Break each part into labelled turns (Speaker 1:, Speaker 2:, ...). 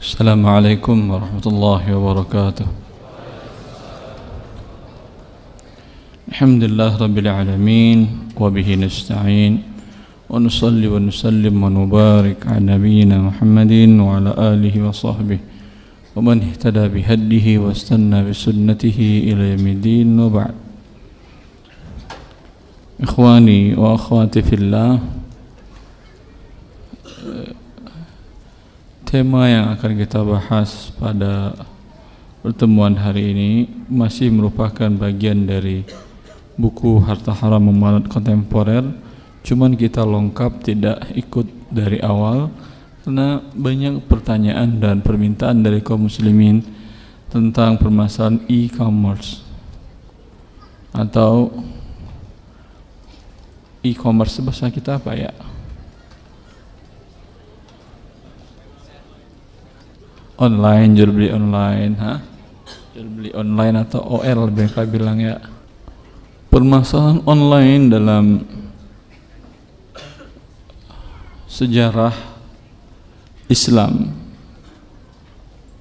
Speaker 1: Assalamualaikum warahmatullahi wabarakatuh. Alhamdulillah rabbil alamin wa bihi nasta'in wa nusalli wa nusallim wa nubarik ala nabiyyina Muhammadin wa ala alihi wa sahbihi wa man ihtada bihadihi wa istanna bi sunnatihi ila yaumiddin wa ba'd. Ikhwani wa akhwati fillah, tema yang akan kita bahas pada pertemuan hari ini masih merupakan bagian dari buku Harta Haram Memalut Kontemporer. Cuman kita lengkap tidak ikut dari awal karena banyak pertanyaan dan permintaan dari kaum muslimin tentang permasalahan e-commerce atau e-commerce bahasa kita apa ya? Online, jual beli online, jual beli online atau OL mereka bilang ya. Permasalahan online dalam sejarah Islam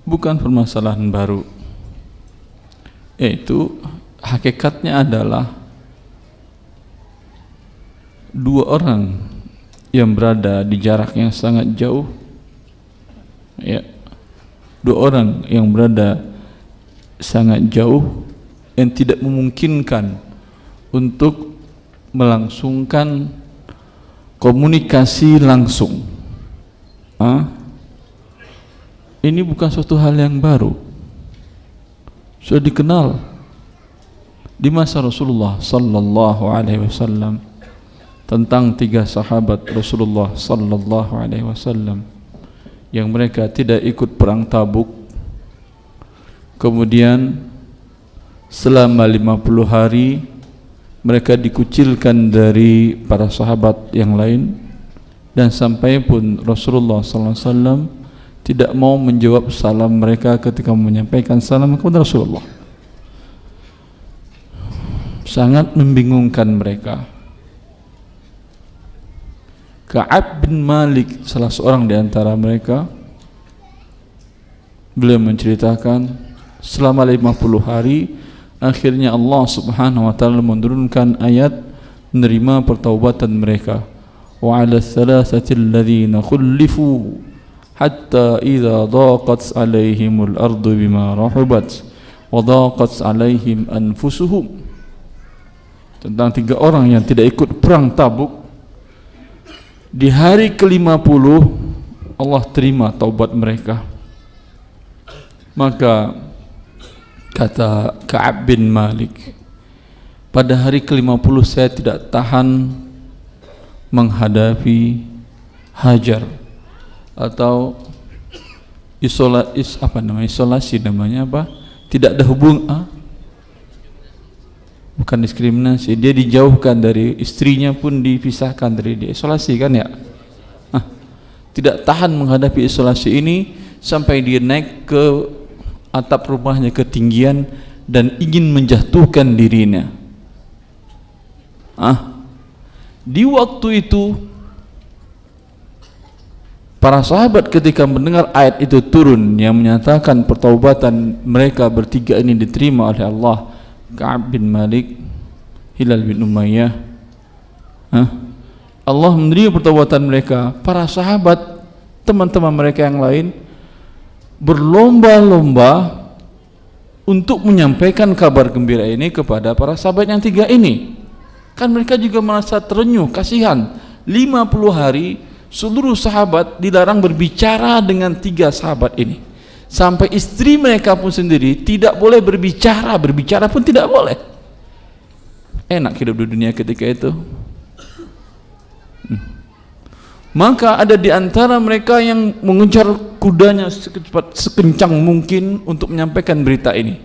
Speaker 1: bukan permasalahan baru. Yaitu hakikatnya adalah dua orang yang berada di jarak yang sangat jauh, ya. Dua orang yang berada sangat jauh yang tidak memungkinkan untuk melangsungkan komunikasi langsung. Ini bukan suatu hal yang baru, sudah dikenal di masa Rasulullah sallallahu alaihi wasallam tentang tiga sahabat Rasulullah sallallahu alaihi wasallam yang mereka tidak ikut perang Tabuk. Kemudian selama 50 hari mereka dikucilkan dari para sahabat yang lain, dan sampai pun Rasulullah SAW tidak mau menjawab salam mereka ketika menyampaikan salam kepada Rasulullah. Sangat membingungkan mereka. Ka'ab bin Malik, salah seorang di antara mereka, beliau menceritakan selama 50 hari akhirnya Allah Subhanahu wa taala menurunkan ayat menerima pertaubatan mereka. Wa 'ala thalathati alladhina khulifu hatta idza daqat 'alaihimul ardu bima rahubat wa daqat 'alaihim anfusuhum. Tentang tiga orang yang tidak ikut perang Tabuk. Di hari ke-50 Allah terima taubat mereka. Maka kata Ka'ab bin Malik, pada hari ke-50 saya tidak tahan menghadapi hajar atau isolasi namanya apa? Tidak ada bukan diskriminasi, dia dijauhkan dari istrinya pun, dipisahkan dari dia, isolasi kan ya. Tidak tahan menghadapi isolasi ini sampai dia naik ke atap rumahnya ketinggian dan ingin menjatuhkan dirinya. Di waktu itu para sahabat ketika mendengar ayat itu turun yang menyatakan pertaubatan mereka bertiga ini diterima oleh Allah, Ka'ab bin Malik, Hilal bin Umayyah, Allah menerima pertobatan mereka. Para sahabat, teman-teman mereka yang lain berlomba-lomba untuk menyampaikan kabar gembira ini kepada para sahabat yang tiga ini. Kan mereka juga merasa terenyuh, kasihan. 50 hari seluruh sahabat dilarang berbicara dengan tiga sahabat ini. Sampai istri mereka pun sendiri tidak boleh berbicara pun tidak boleh. Enak hidup di dunia ketika itu. Maka ada di antara mereka yang mengejar kudanya sekencang mungkin untuk menyampaikan berita ini.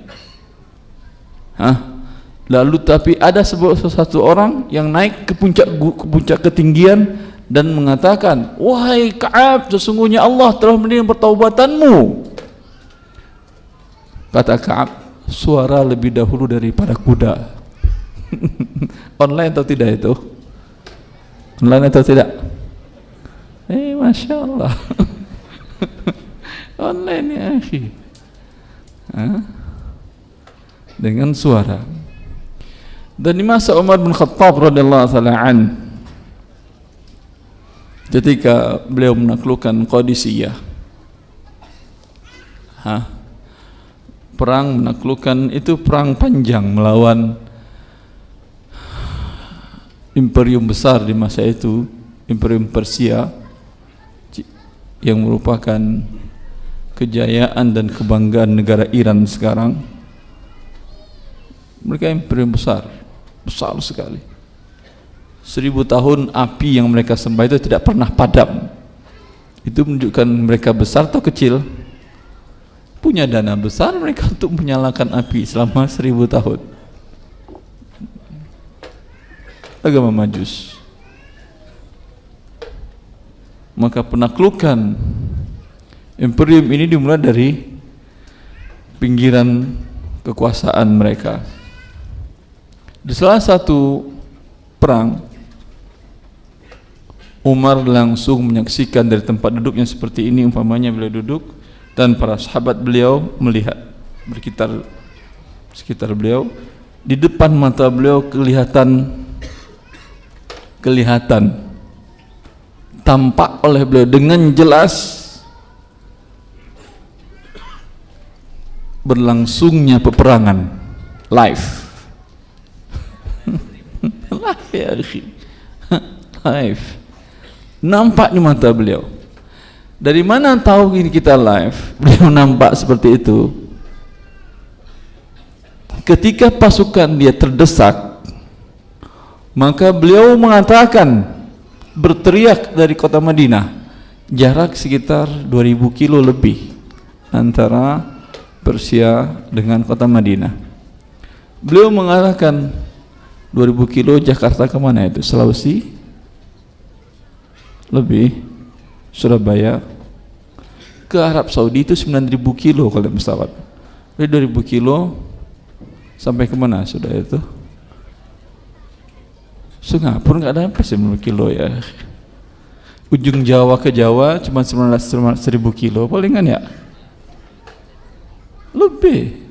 Speaker 1: Lalu tapi ada satu orang yang naik ke puncak ketinggian dan mengatakan, wahai Ka'ab, sesungguhnya Allah telah menerima pertaubatanmu. Kata Ka'ab, suara lebih dahulu daripada kuda. Online atau tidak itu? Online atau tidak? Masya Allah. Online ya akhi. Dengan suara. Dan di masa Umar bin Khattab radhiyallahu taala an, ketika beliau menaklukkan Qadisiyah, perang menaklukkan itu perang panjang melawan imperium besar di masa itu, imperium Persia, yang merupakan kejayaan dan kebanggaan negara Iran sekarang. Mereka imperium besar sekali. 1000 tahun api yang mereka sembah itu tidak pernah padam. Itu menunjukkan mereka besar atau kecil. Punya dana besar mereka untuk menyalakan api selama 1000 tahun. Agama Majus. Maka penaklukan imperium ini dimulai dari pinggiran kekuasaan mereka. Di salah satu perang, Umar langsung menyaksikan dari tempat duduknya seperti ini, umpamanya beliau duduk dan para sahabat beliau melihat berkitar sekitar beliau. Di depan mata beliau kelihatan tampak oleh beliau dengan jelas berlangsungnya peperangan live. Live ya akhi. Live. Nampak di mata beliau. Dari mana tahu ini kita live? Beliau nampak seperti itu. Ketika pasukan dia terdesak, maka beliau mengatakan, berteriak dari kota Madinah, jarak sekitar 2000 kilo lebih antara Persia dengan kota Madinah. Beliau mengatakan 2000 kilo Jakarta kemana itu? Sulawesi? Lebih. Surabaya ke Arab Saudi itu 9000 kilo kalau pesawat. Dari 2000 kilo sampai kemana sudah itu? Singapura nggak ada 90 kilo ya. Ujung Jawa ke Jawa cuma 1000 kilo palingan ya. Lebih.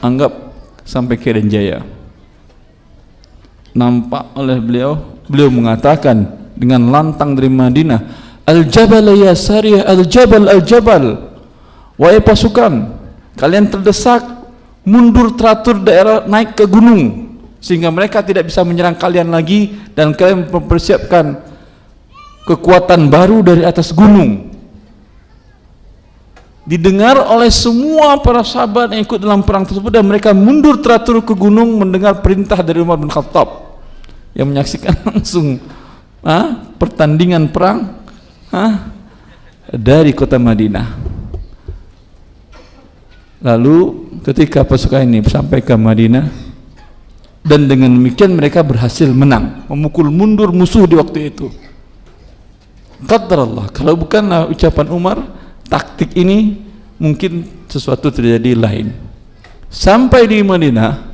Speaker 1: Anggap sampai ke Irian Jaya. Nampak oleh beliau mengatakan dengan lantang dari Madinah, Al-Jabal ya Sariyah, Al-Jabal, Al-Jabal. Wahai pasukan, kalian terdesak, mundur teratur daerah, naik ke gunung, sehingga mereka tidak bisa menyerang kalian lagi, dan kalian mempersiapkan kekuatan baru dari atas gunung. Didengar oleh semua para sahabat yang ikut dalam perang tersebut, dan mereka mundur teratur ke gunung mendengar perintah dari Umar bin Khattab yang menyaksikan langsung pertandingan perang dari kota Madinah. Lalu ketika pasukan ini sampai ke Madinah, dan dengan demikian mereka berhasil menang, memukul mundur musuh di waktu itu. Qadarullah, kalau bukanlah ucapan Umar, taktik ini mungkin sesuatu terjadi lain. Sampai di Madinah,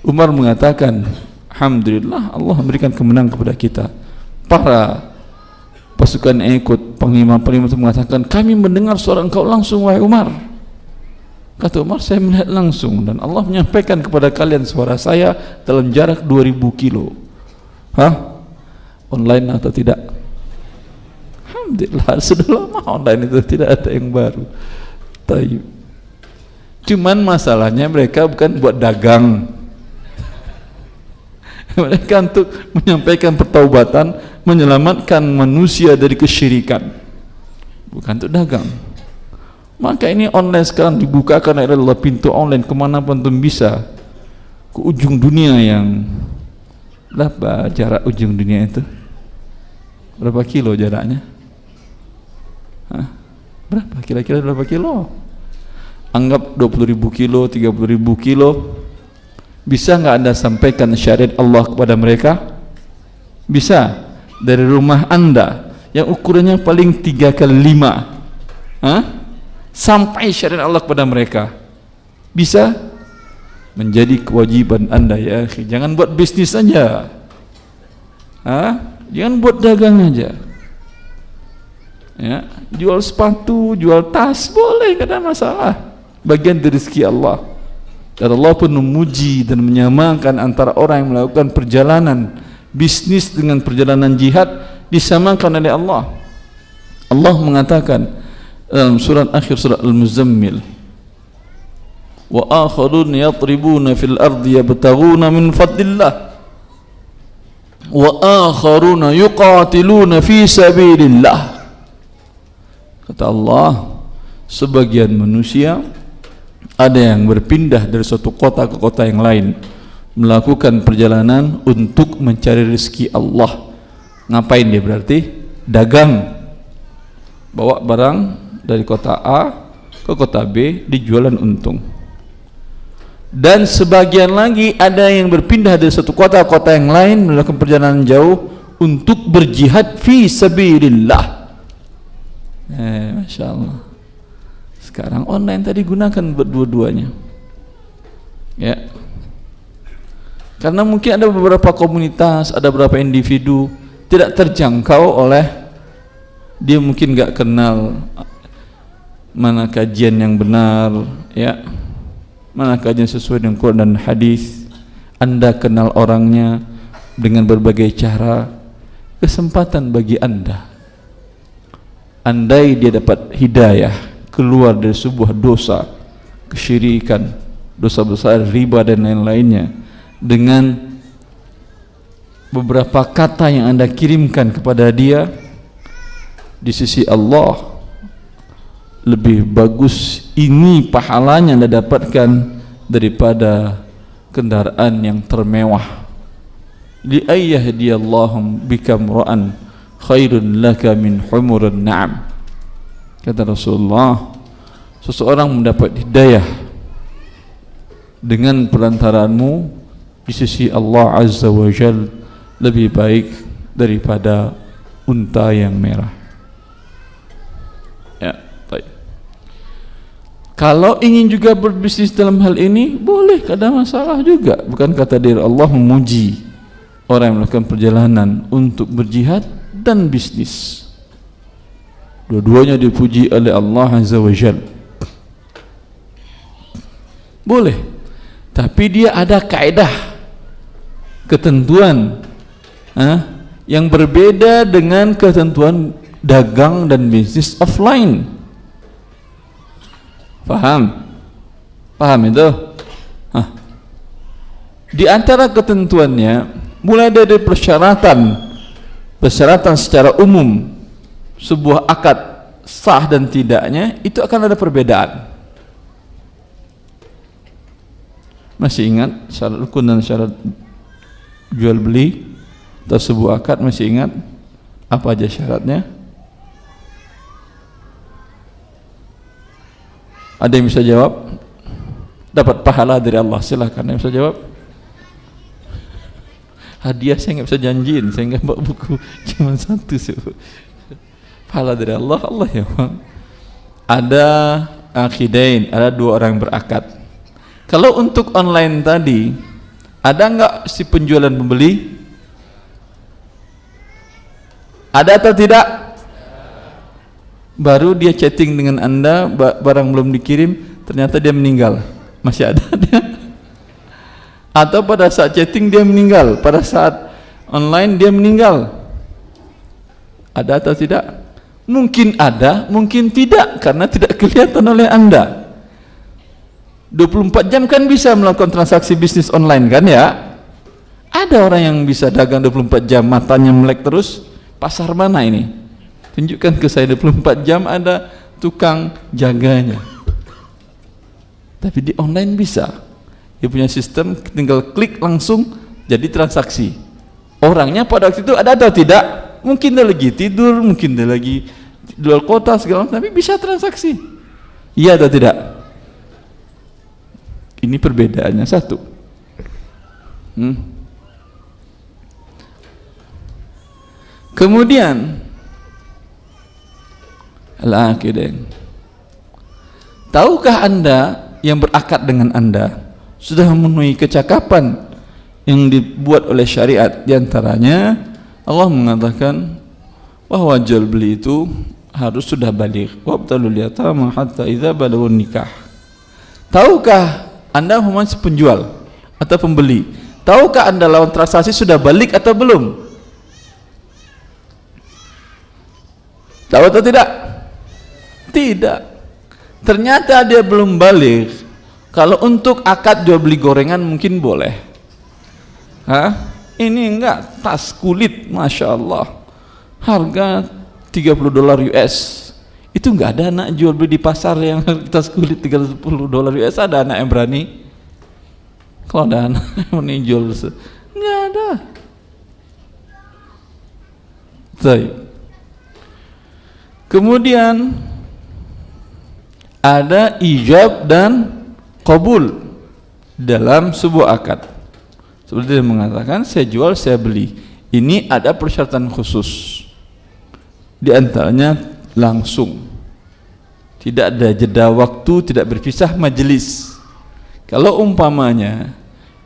Speaker 1: Umar mengatakan, alhamdulillah Allah memberikan kemenangan kepada kita. Para pasukan yang ikut, panglima-panglima itu mengatakan, kami mendengar suara engkau langsung wahai Umar. Kata Umar, saya melihat langsung dan Allah menyampaikan kepada kalian suara saya dalam jarak 2000 kilo. Online atau tidak? Alhamdulillah, sudah lama online itu, tidak ada yang baru. Tayyib. Cuman masalahnya mereka bukan buat dagang. Mereka untuk menyampaikan pertaubatan, menyelamatkan manusia dari kesyirikan, bukan untuk dagang. Maka ini online sekarang dibukakan oleh Allah, pintu online kemanapun pun bisa, ke ujung dunia. Yang berapa jarak ujung dunia itu? Berapa kilo jaraknya? Berapa? Kira-kira berapa kilo? Anggap 20.000 kilo, 30.000 kilo. Bisa nggak Anda sampaikan syariat Allah kepada mereka? Bisa. Dari rumah Anda yang ukurannya paling 3x5, sampai syariat Allah kepada mereka. Bisa. Menjadi kewajiban Anda ya. Jangan buat bisnis saja. Jangan buat dagang aja. Ya, jual sepatu, jual tas boleh, tidak ada masalah. Bagian dari rezeki Allah. Dan Allah pun memuji dan menyamakan antara orang yang melakukan perjalanan bisnis dengan perjalanan jihad, disamakan oleh Allah. Allah mengatakan dalam surat akhir surat Al-Muzammil, wa akharun yatribuna fil ardi yabtaghuna min fadlillah wa akharuna yuqatiluna fi sabilillah. Kata Allah, sebagian manusia ada yang berpindah dari suatu kota ke kota yang lain, melakukan perjalanan untuk mencari rezeki Allah. Ngapain dia berarti? Dagang, bawa barang dari kota A ke kota B, dijualan untung. Dan sebagian lagi ada yang berpindah dari satu kota ke kota yang lain, melakukan perjalanan jauh untuk berjihad fi sabilillah. Masya Allah. Sekarang online tadi gunakan berdua-duanya, ya. Karena mungkin ada beberapa komunitas, ada beberapa individu tidak terjangkau oleh dia, mungkin nggak kenal mana kajian yang benar, ya, mana kajian sesuai dengan Quran dan hadis. Anda kenal orangnya dengan berbagai cara, kesempatan bagi Anda. Andai dia dapat hidayah keluar dari sebuah dosa, kesyirikan, dosa besar, riba dan lain-lainnya, dengan beberapa kata yang Anda kirimkan kepada dia, di sisi Allah lebih bagus ini pahalanya Anda dapatkan daripada kendaraan yang termewah. Li ayyahdiyallahum bikam ra'an khairun laka min humurun na'am. Kata Rasulullah, seseorang mendapat hidayah dengan perantaraanmu di sisi Allah Azza wa Jal lebih baik daripada unta yang merah. Ya, baik. Kalau ingin juga berbisnis dalam hal ini, boleh, tidak ada masalah juga. Bukan kata diri Allah memuji orang yang melakukan perjalanan untuk berjihad dan bisnis. Dua-duanya dipuji oleh Allah Azza wa Jal. Boleh, tapi dia ada kaedah, ketentuan yang berbeda dengan ketentuan dagang dan bisnis offline. Paham? Paham itu? Di antara ketentuannya, mulai dari persyaratan secara umum sebuah akad sah dan tidaknya, itu akan ada perbedaan. Masih ingat syarat rukun dan syarat jual beli atau sebuah akad? Masih ingat apa aja syaratnya? Ada yang bisa jawab? Dapat pahala dari Allah, silakan. Yang bisa jawab? Hadiah saya nggak bisa janjiin, saya nggak bawa buku, cuma satu sih. Pahala dari Allah, Allah ya Bang. Ada akidain, ada dua orang berakad. Kalau untuk online tadi, ada nggak si penjualan pembeli? Ada atau tidak? Baru dia chatting dengan Anda, barang belum dikirim, ternyata dia meninggal. Masih ada dia? Atau pada saat chatting dia meninggal, pada saat online dia meninggal? Ada atau tidak? Mungkin ada, mungkin tidak, karena tidak kelihatan oleh Anda. 24 jam kan bisa melakukan transaksi bisnis online kan ya? Ada orang yang bisa dagang 24 jam, matanya melek terus. Pasar mana ini? Tunjukkan ke saya 24 jam ada tukang jaganya. Tapi di online bisa. Dia punya sistem, tinggal klik langsung jadi transaksi. Orangnya pada waktu itu ada atau tidak? Mungkin dia lagi tidur, mungkin dia lagi di luar kota segala macam, tapi bisa transaksi. Iya atau tidak? Ini perbedaannya satu. Kemudian al-aqidain. Tahukah Anda yang berakad dengan Anda sudah memenuhi kecakapan yang dibuat oleh syariat? Di antaranya Allah mengatakan bahwa jual beli itu harus sudah baligh. Wabtalul yatama hatta idza balagun nikah. Tahukah Anda penjual atau pembeli? Tahukah Anda lawan transaksi sudah balik atau belum? Tahu atau tidak? Tidak. Ternyata dia belum balik. Kalau untuk akad jual beli gorengan mungkin boleh. Hah? Ini enggak, tas kulit, Masya Allah, harga $30 US. Itu enggak ada anak jual beli di pasar yang tas kulit $30 US. Ada anak yang berani? Kalau ada anak yang berani jual, enggak ada. Baik. Kemudian ada ijab dan qabul dalam sebuah akad. Seperti dia mengatakan, saya jual, saya beli. Ini ada persyaratan khusus. Di antaranya langsung. Tidak ada jeda waktu, tidak berpisah majelis. Kalau umpamanya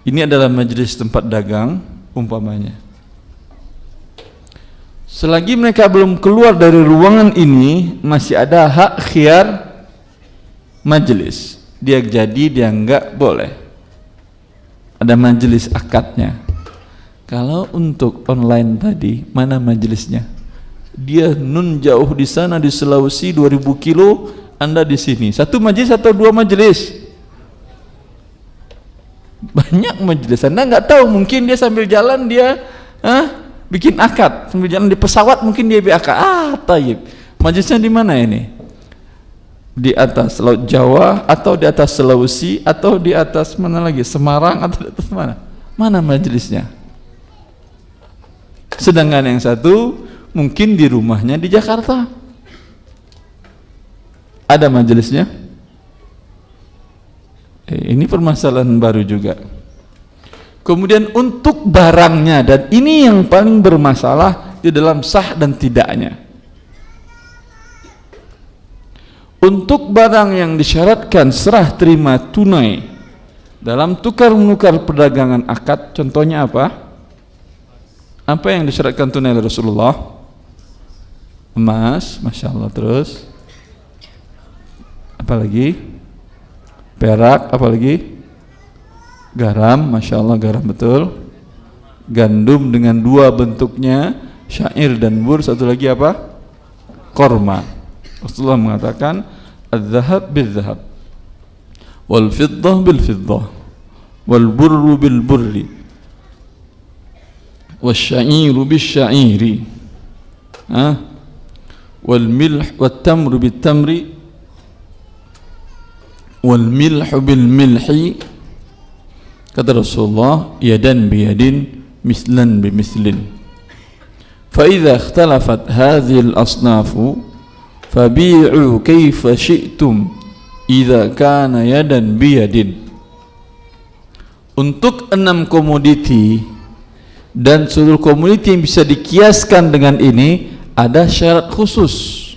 Speaker 1: ini adalah majelis tempat dagang, umpamanya, selagi mereka belum keluar dari ruangan ini, masih ada hak khiyar majelis. Dia jadi, dia enggak, boleh. Ada majelis akadnya. Kalau untuk online tadi, mana majelisnya? Dia nun jauh di sana di Sulawesi 2000 kilo, Anda di sini. Satu majelis atau dua majelis? Banyak majelis. Anda enggak tahu, mungkin dia sambil jalan dia bikin akad, sambil jalan di pesawat mungkin dia bikin akad. Tayyib. Majelisnya di mana ini? Di atas Laut Jawa atau di atas Sulawesi atau di atas mana lagi, Semarang atau di atas mana? Mana majelisnya? Sedangkan yang satu mungkin di rumahnya di Jakarta. Ada majelisnya? Ini permasalahan baru juga. Kemudian untuk barangnya, dan ini yang paling bermasalah di dalam sah dan tidaknya. Untuk barang yang disyaratkan serah terima tunai dalam tukar menukar perdagangan akad, contohnya apa? Apa yang disyaratkan tunai oleh Rasulullah? Emas, Masya Allah. Terus apa lagi? Perak, apa lagi? Garam, Masya Allah, garam, betul. Gandum dengan dua bentuknya, syair dan bur. Satu lagi apa? Korma. Rasulullah mengatakan, az-zahab bil-zahab, wal-fiddah bil-fiddah, wal-burru bil-burri, wal-sya'iru bil-sya'iri, wal-milh wal-tamru bil-tamri, wal-milhu bil-milhi. Kata Rasulullah, yadan biyadin, mislan bimislin. Fa idza ikhtalafat hadhihi al-asnafu fabi'u kaifa syi'tum idza kana yadan biyadin. Untuk 6 komoditi dan seluruh komoditi yang bisa dikiaskan dengan ini, ada syarat khusus.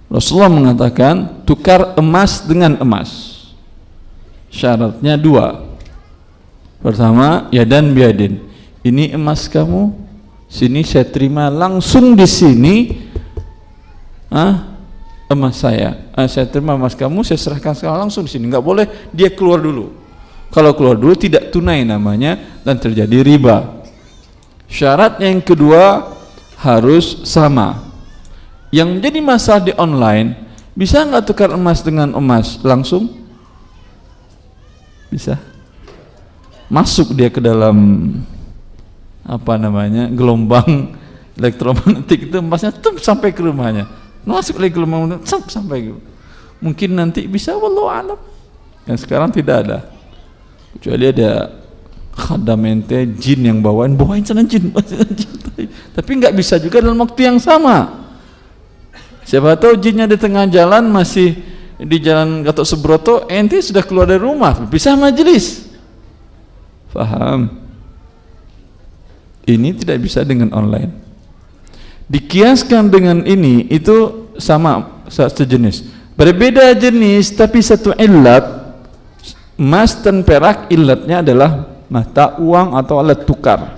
Speaker 1: Rasulullah mengatakan tukar emas dengan emas. Syaratnya 2. Pertama, yadan biyadin. Ini emas kamu, sini saya terima langsung di sini. Emas saya terima emas kamu, saya serahkan sekarang langsung di sini. Enggak boleh dia keluar dulu. Kalau keluar dulu tidak tunai namanya dan terjadi riba. Syarat yang kedua harus sama. Yang menjadi masalah di online, bisa nggak tukar emas dengan emas langsung? Bisa. Masuk dia ke dalam gelombang elektromagnetik itu, emasnya sampai ke rumahnya. Masuk lagi gelombang sampai gitu. Mungkin nanti bisa, wallahu alam. Yang sekarang tidak ada. Kecuali ada khadamente jin yang bawain sana jin. Tapi nggak bisa juga dalam waktu yang sama. Siapa tahu jinnya di tengah jalan, masih di jalan Gatot Subroto, ente sudah keluar dari rumah, bisa majelis. Faham? Ini tidak bisa dengan online. Dikiaskan dengan ini, itu sama, sejenis. Berbeda jenis tapi satu illat. Emas dan perak, illatnya adalah mata uang atau alat tukar.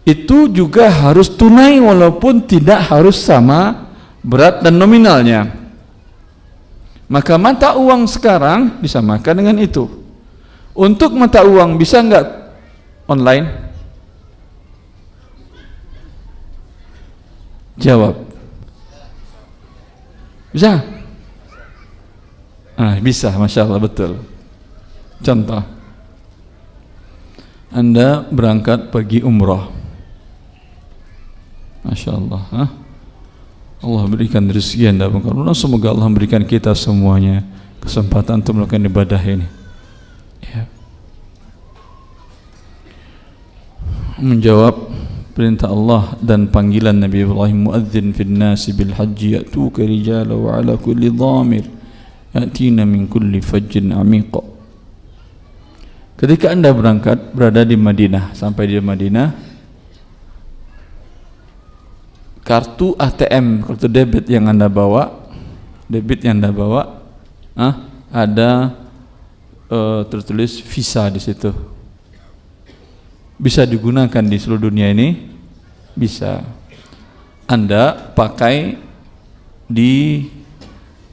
Speaker 1: itu juga harus tunai walaupun tidak harus sama berat dan nominalnya. Maka mata uang sekarang disamakan dengan itu. Untuk mata uang bisa enggak online? Jawab. Bisa? Bisa, Masya Allah, betul. Contoh, Anda berangkat pergi umrah, Masya Allah, Allah berikan rezeki Anda, semoga Allah memberikan kita semuanya kesempatan untuk melakukan ibadah ini, ya. Menjawab perintah Allah dan panggilan Nabi Ibrahim, muadzin fil nasi bil haji ya'tuka rijala wa ala kulli dhamir ya'tina min kulli fajjin amiq. Ketika Anda berangkat, berada di Madinah, sampai di Madinah, kartu ATM, kartu debit yang Anda bawa, ada tertulis visa di situ. Bisa digunakan di seluruh dunia ini, bisa. Anda pakai di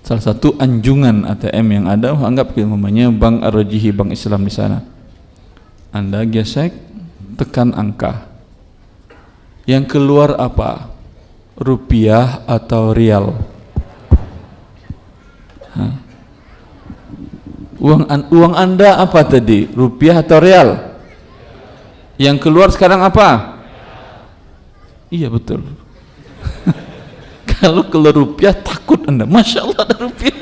Speaker 1: salah satu anjungan ATM yang ada, anggap namanya Bank Ar-Rajihi, Bank Islam di sana. Anda gesek, tekan angka. Yang keluar apa? Rupiah atau rial? Uang Anda apa tadi? Rupiah atau rial? Yang keluar sekarang apa? Iya, betul. Kalau keluar rupiah takut Anda, Masya Allah ada rupiah.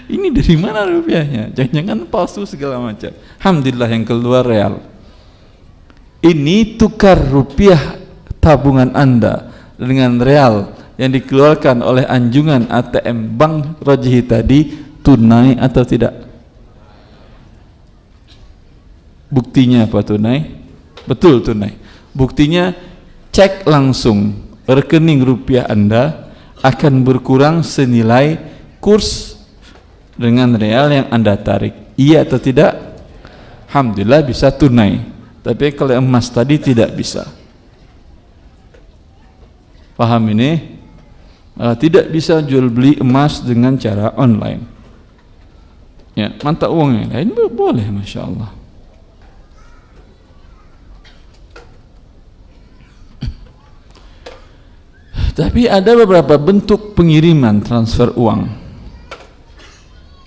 Speaker 1: Ini dari mana rupiahnya? Jangan-jangan palsu segala macam. Alhamdulillah yang keluar real. Ini tukar rupiah tabungan Anda dengan real yang dikeluarkan oleh anjungan ATM Bank Rajihi tadi, tunai atau tidak? Buktinya apa tunai? Betul tunai. Buktinya cek langsung, rekening rupiah Anda akan berkurang senilai kurs dengan real yang Anda tarik. Iya atau tidak? Alhamdulillah bisa tunai. Tapi kalau emas tadi tidak bisa. Paham ini? Tidak bisa jual beli emas dengan cara online. Ya, mata uang yang lain boleh, Masya Allah. Tapi ada beberapa bentuk pengiriman transfer uang.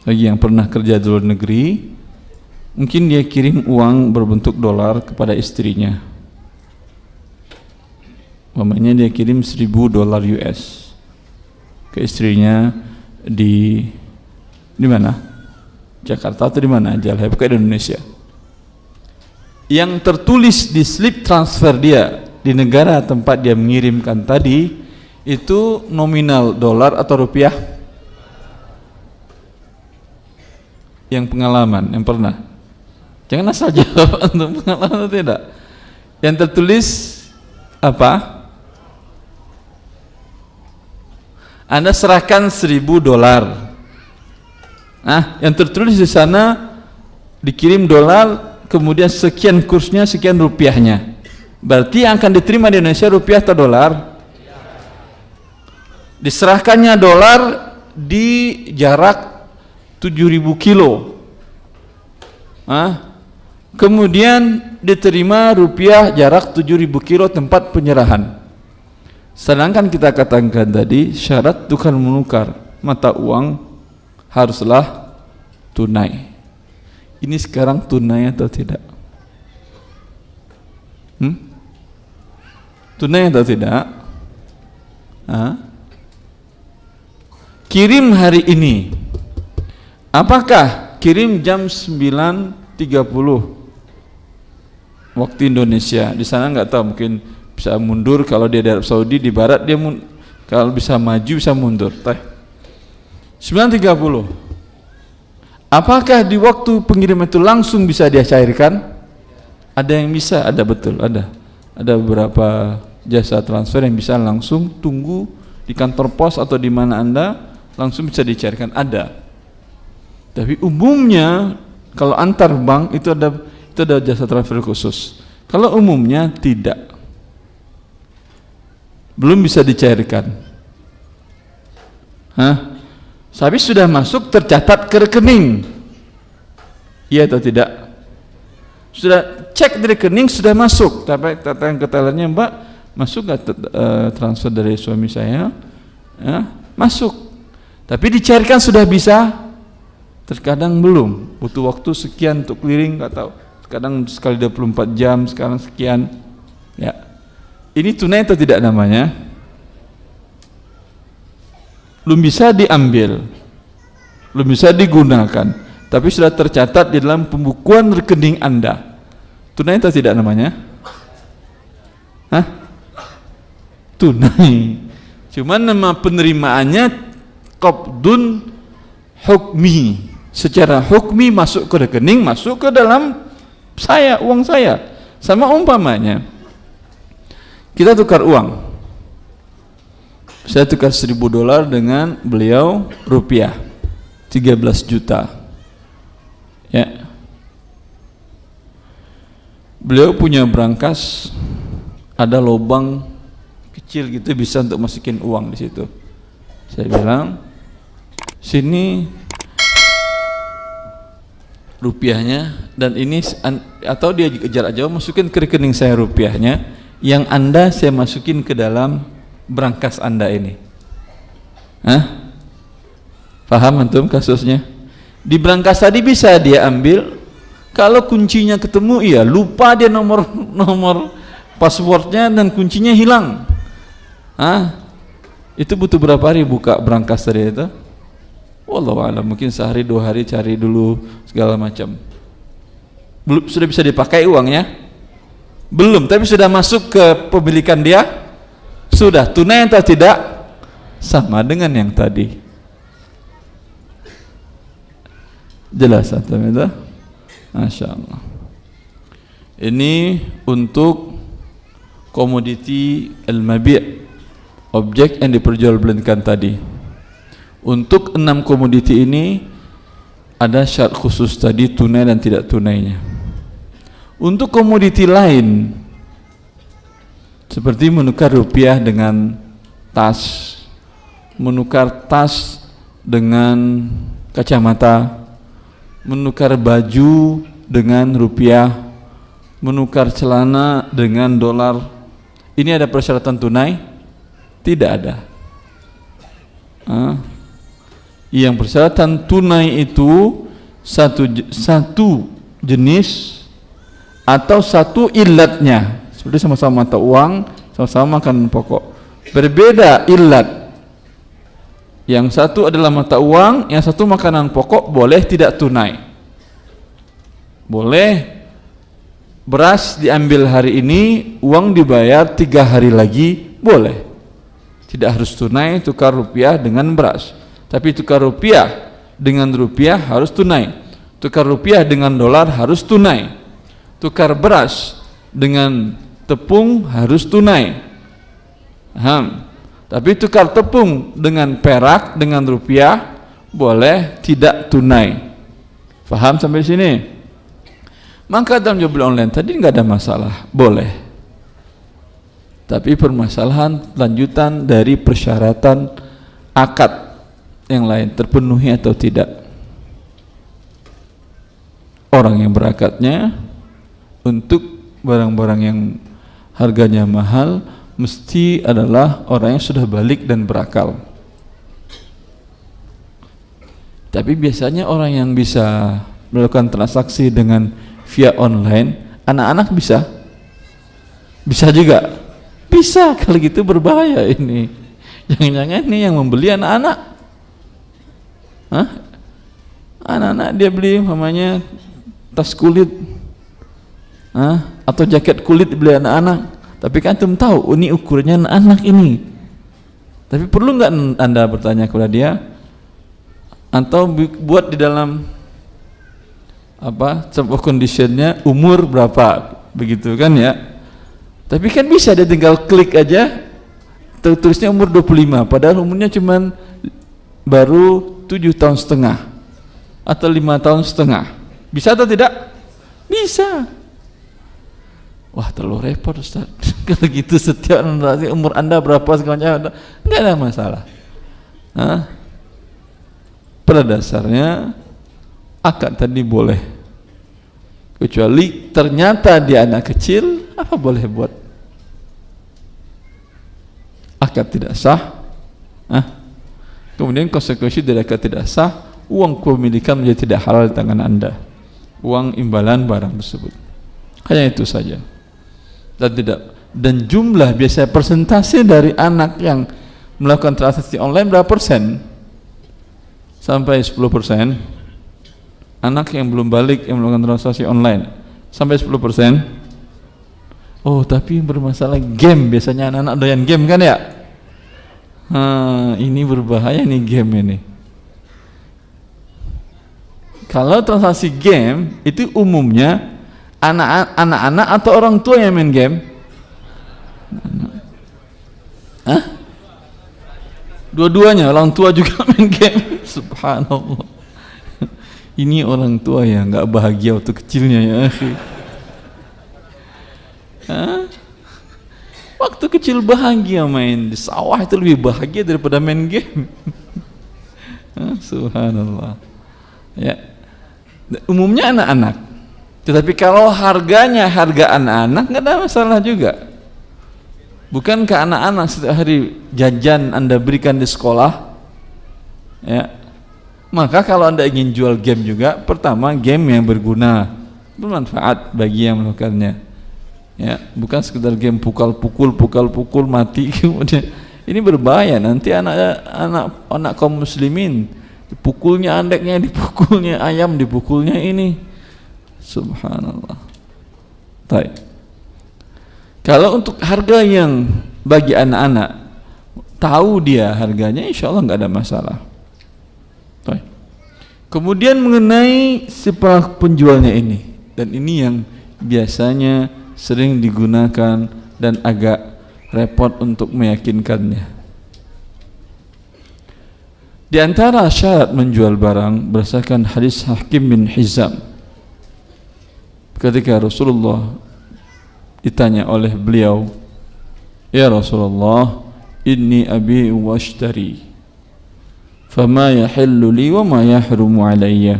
Speaker 1: Bagi yang pernah kerja di luar negeri, mungkin dia kirim uang berbentuk dolar kepada istrinya. Umpamanya dia kirim $1.000 US ke istrinya di mana? Jakarta atau di mana aja lah, bukan di Indonesia. Yang tertulis di slip transfer dia di negara tempat dia mengirimkan tadi itu nominal dolar atau rupiah? Yang pengalaman, yang pernah, jangan asal jawab untuk pengalaman atau tidak. Yang tertulis apa? Anda serahkan $1.000. Yang tertulis di sana dikirim dolar, kemudian sekian kursnya, sekian rupiahnya. Berarti yang akan diterima di Indonesia rupiah atau dolar? Diserahkannya dolar di jarak 7.000 kilo. Kemudian diterima rupiah jarak 7.000 kilo tempat penyerahan. Sedangkan kita katakan tadi syarat tukar menukar mata uang haruslah tunai. Ini sekarang tunai atau tidak? Tunai atau tidak? Kirim hari ini. Apakah kirim jam 9.30 waktu Indonesia? Di sana nggak tahu, mungkin bisa mundur kalau dia di Arab Saudi, di barat dia kalau bisa maju bisa mundur. 9.30. Apakah di waktu pengiriman itu langsung bisa dia cairkan? Ada yang bisa, ada, betul, ada. Ada beberapa jasa transfer yang bisa langsung tunggu di kantor pos atau di mana Anda langsung bisa dicairkan, ada. Tapi umumnya kalau antar bank itu ada jasa transfer khusus. Kalau umumnya tidak, belum bisa dicairkan. Tapi sudah masuk tercatat ke rekening, iya atau tidak? Sudah cek di rekening, sudah masuk. Tapi datang ke tellernya, Mbak, masuk nggak transfer dari suami saya? Masuk. Tapi dicairkan sudah bisa, terkadang belum, butuh waktu sekian untuk clearing, nggak tahu. Kadang sekali 24 jam, sekarang sekian. Ya, ini tunai atau tidak namanya? Belum bisa diambil, belum bisa digunakan, tapi sudah tercatat di dalam pembukuan rekening Anda. Tunai atau tidak namanya? Tunai. Cuman nama penerimaannya qabdun hukmi. Secara hukmi masuk ke rekening, masuk ke dalam uang saya. Sama umpamanya kita tukar uang, saya tukar $1.000 dengan beliau rupiah 13 juta, ya. Beliau punya brankas, ada lubang kecil gitu, bisa untuk masukin uang di situ. Saya bilang, sini rupiahnya, dan ini, atau dia jarak jauh masukin ke rekening saya rupiahnya, yang Anda saya masukin ke dalam brankas Anda ini. Paham antum kasusnya? Di brankas tadi bisa dia ambil, kalau kuncinya ketemu, iya, lupa dia nomor passwordnya dan kuncinya hilang. Itu butuh berapa hari buka brankas tadi itu? Wallahu a'lam, mungkin sehari 2 hari cari dulu segala macam. Belum, sudah bisa dipakai uangnya? Belum, tapi sudah masuk ke pemilikan dia? Sudah. Tunai atau tidak? Sama dengan yang tadi. Jelas atau tidak? Masya Allah. Ini untuk komoditi al-mabi', objek yang diperjualbelikan tadi. Untuk 6 komoditi ini ada syarat khusus tadi, tunai dan tidak tunainya. Untuk komoditi lain seperti menukar rupiah dengan tas, menukar tas dengan kacamata, menukar baju dengan rupiah, menukar celana dengan dolar, ini ada persyaratan tunai? Tidak ada. Yang persyaratan tunai itu satu jenis atau satu ilatnya, seperti sama-sama mata uang, sama-sama makanan pokok, berbeda ilat. Yang satu adalah mata uang, yang satu makanan pokok, boleh tidak tunai. Boleh beras diambil hari ini, uang dibayar 3 hari lagi, boleh. Tidak harus tunai, tukar rupiah dengan beras. Tapi tukar rupiah dengan rupiah harus tunai. Tukar rupiah dengan dolar harus tunai. Tukar beras dengan tepung harus tunai. Tapi tukar tepung dengan perak, dengan rupiah, boleh tidak tunai. Faham sampai sini? Maka dalam jual beli online tadi nggak ada masalah, boleh. Tapi permasalahan lanjutan dari persyaratan akad yang lain terpenuhi atau tidak. Orang yang berakadnya untuk barang-barang yang harganya mahal mesti adalah orang yang sudah balik dan berakal. Tapi biasanya orang yang bisa melakukan transaksi dengan via online, anak-anak bisa juga. Bisa, kalau gitu berbahaya ini. Jangan-jangan ini yang membeli anak-anak. Anak-anak dia beli namanya tas kulit, atau jaket kulit beli anak-anak. Tapi kan antum tahu ini ukurannya anak ini. Tapi perlu nggak Anda bertanya kepada dia, atau buat di dalam term of conditionnya umur berapa, begitu kan ya? Tapi kan bisa dia tinggal klik aja, tulisnya umur 25, padahal umurnya cuman baru 7,5 tahun atau 5,5 tahun. Bisa atau tidak? Bisa. Wah, terlalu repot Ustaz. Kalau gitu setiap nanti umur Anda berapa segalanya, enggak ada masalah. Pada dasarnya akad tadi boleh, kecuali ternyata dia anak kecil, apa boleh buat? Akad tidak sah. Kemudian konsekuensi dari akad tidak sah, uang kepemilikan menjadi tidak halal di tangan Anda, uang imbalan barang tersebut. Hanya itu saja. Dan jumlah biasanya persentase dari anak yang melakukan transaksi online berapa persen? Sampai 10%. Anak yang belum balik yang melakukan transaksi online sampai 10%. Oh, tapi bermasalah game, biasanya anak-anak doyan game kan ya? Ini berbahaya nih game ini. Kalau transaksi game itu umumnya anak-anak atau orang tua yang main game? Dua-duanya, orang tua juga main game. Subhanallah. Ini orang tua ya nggak bahagia waktu kecilnya ya akhi. Waktu kecil bahagia main di sawah itu lebih bahagia daripada main game. Subhanallah. Ya. Umumnya anak-anak. Tetapi kalau harga anak-anak nggak ada masalah juga. Bukankah anak-anak setiap hari jajan Anda berikan di sekolah? Ya. Maka kalau Anda ingin jual game juga, pertama game yang berguna, bermanfaat bagi yang melakukannya. Ya, bukan sekedar game pukul mati kemudian. Ini berbahaya, nanti anak kaum muslimin dipukulnya andeknya, dipukulnya ayam, dipukulnya ini. Subhanallah. Baik. Kalau untuk harga yang bagi anak-anak tahu dia harganya, insya Allah nggak ada masalah. Baik. Kemudian mengenai si penjualnya ini, dan ini yang biasanya sering digunakan dan agak repot untuk meyakinkannya. Di antara syarat menjual barang berdasarkan hadis Hakim bin Hizam, ketika Rasulullah ditanya oleh beliau, "Ya Rasulullah, inni abi'u wa ashtari, fama yahillu li wa ma yahrumu alayya."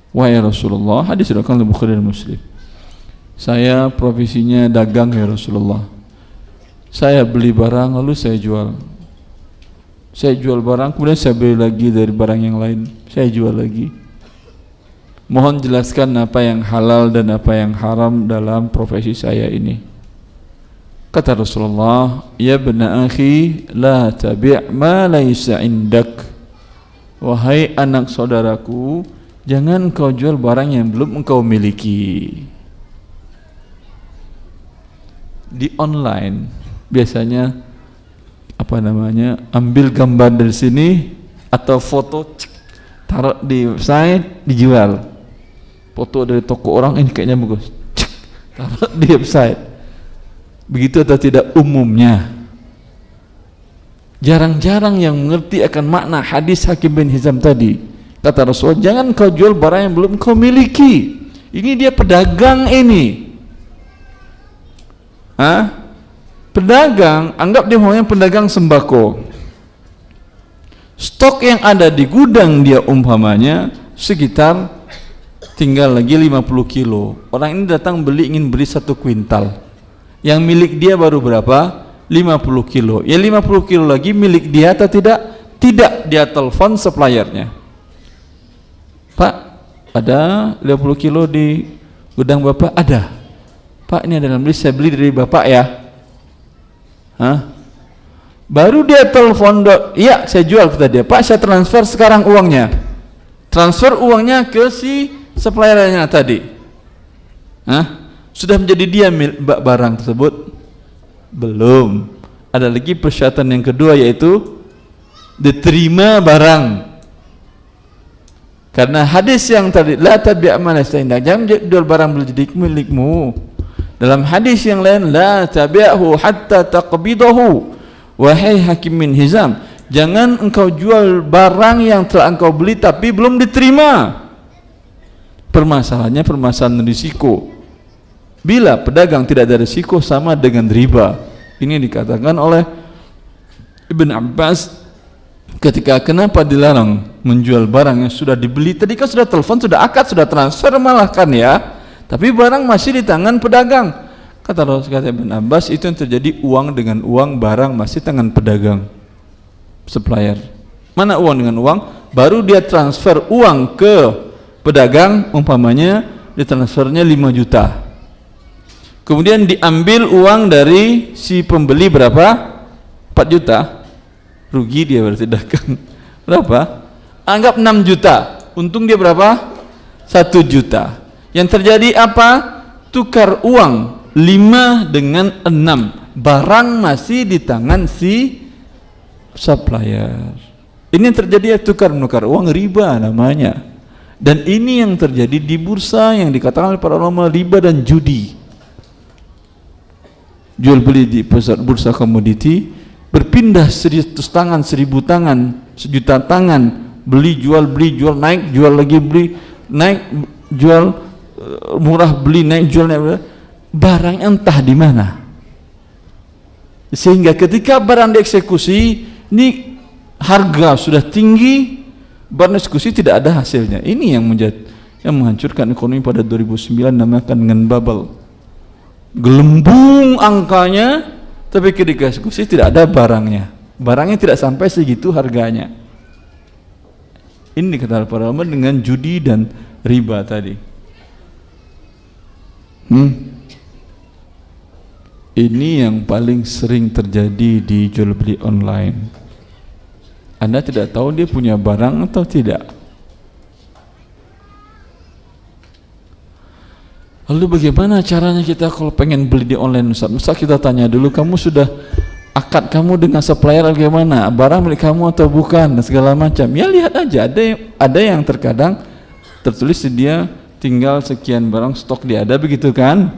Speaker 1: Wahai Rasulullah, hadis riwayat Bukhari dan Muslim. Saya profesinya dagang ya Rasulullah. Saya beli barang lalu saya jual. Saya jual barang kemudian saya beli lagi dari barang yang lain, saya jual lagi. Mohon jelaskan apa yang halal dan apa yang haram dalam profesi saya ini. Kata Rasulullah, "Ya bna akhi, la tabi' ma laysa indak." Wahai anak saudaraku, jangan kau jual barang yang belum engkau miliki. Di online biasanya ambil gambar dari sini atau foto, taruh di website, dijual. Foto dari toko orang, ini kayaknya bagus, taruh di website. Begitu atau tidak umumnya? Jarang-jarang yang mengerti akan makna hadis Hakim bin Hizam tadi. Kata Rasulullah, jangan kau jual barang yang belum kau miliki. Ini dia pedagang ini. Pedagang, anggap dia maunya pedagang sembako. Stok yang ada di gudang dia umpamanya sekitar tinggal lagi 50 kilo. Orang ini datang beli, ingin beli 1 kuintal. Yang milik dia baru berapa? 50 kilo. Ya 50 kilo lagi milik dia atau tidak? Tidak. Dia telepon suppliernya, "Pak, ada 50 kilo di gudang Bapak?" "Ada." "Pak, ini ada list, saya beli dari Bapak ya." Baru dia telepon, "Iya, saya jual," kata dia. "Pak, saya transfer sekarang uangnya." Transfer uangnya ke si suppliernya tadi. Sudah menjadi dia barang tersebut? Belum. Ada lagi persyaratan yang kedua, yaitu diterima barang. Karena hadis yang tadi, la tabi' ma laysa indak, jangan jual barang belum jadi milikmu. Dalam hadis yang lain, la tabi'hu hatta taqbidahu. Wahai Hakim bin Hizam, jangan engkau jual barang yang telah engkau beli tapi belum diterima. Permasalahannya permasalahan risiko. Bila pedagang tidak ada risiko sama dengan riba. Ini dikatakan oleh Ibn Abbas ketika kenapa dilarang menjual barang yang sudah dibeli. Tadi kan sudah telepon, sudah akad, sudah transfer malah kan ya, tapi barang masih di tangan pedagang. Kata Ibn Abbas, itu yang terjadi uang dengan uang, barang masih tangan pedagang, supplier. Mana uang dengan uang? Baru dia transfer uang ke pedagang, umpamanya ditransfernya 5 juta. Kemudian diambil uang dari si pembeli berapa? 4 juta. Rugi dia berarti dagang. Berapa? Anggap 6 juta. Untung dia berapa? 1 juta. Yang terjadi apa? Tukar uang 5 dengan 6. Barang masih di tangan si supplier. Ini yang terjadi, ya tukar menukar uang, riba namanya. Dan ini yang terjadi di bursa yang dikatakan oleh para ulama riba dan judi. Jual beli di pusat bursa komoditi berpindah 100 tangan, 1000 tangan, 1 juta tangan, beli jual, naik, jual lagi, beli, naik, jual, murah, beli, naik, jual, naik, barang entah di mana. Sehingga ketika barang dieksekusi, ini harga sudah tinggi, barang eksekusi tidak ada hasilnya. Ini yang menghancurkan ekonomi pada 2009, namakan dengan bubble. Gelembung angkanya, tapi ketika eksekusi tidak ada barangnya. Barangnya tidak sampai segitu harganya. Ini dikatakan para ulama dengan judi dan riba tadi. Ini yang paling sering terjadi di jual beli online. Anda tidak tahu dia punya barang atau tidak. Lalu bagaimana caranya kita kalau pengen beli di online, Ustaz? Ustaz, kita tanya dulu, kamu sudah akad kamu dengan supplier bagaimana? Barang milik kamu atau bukan? Dan segala macam. Ya lihat aja, ada yang terkadang tertulis dia tinggal sekian barang, stok dia ada, begitu kan?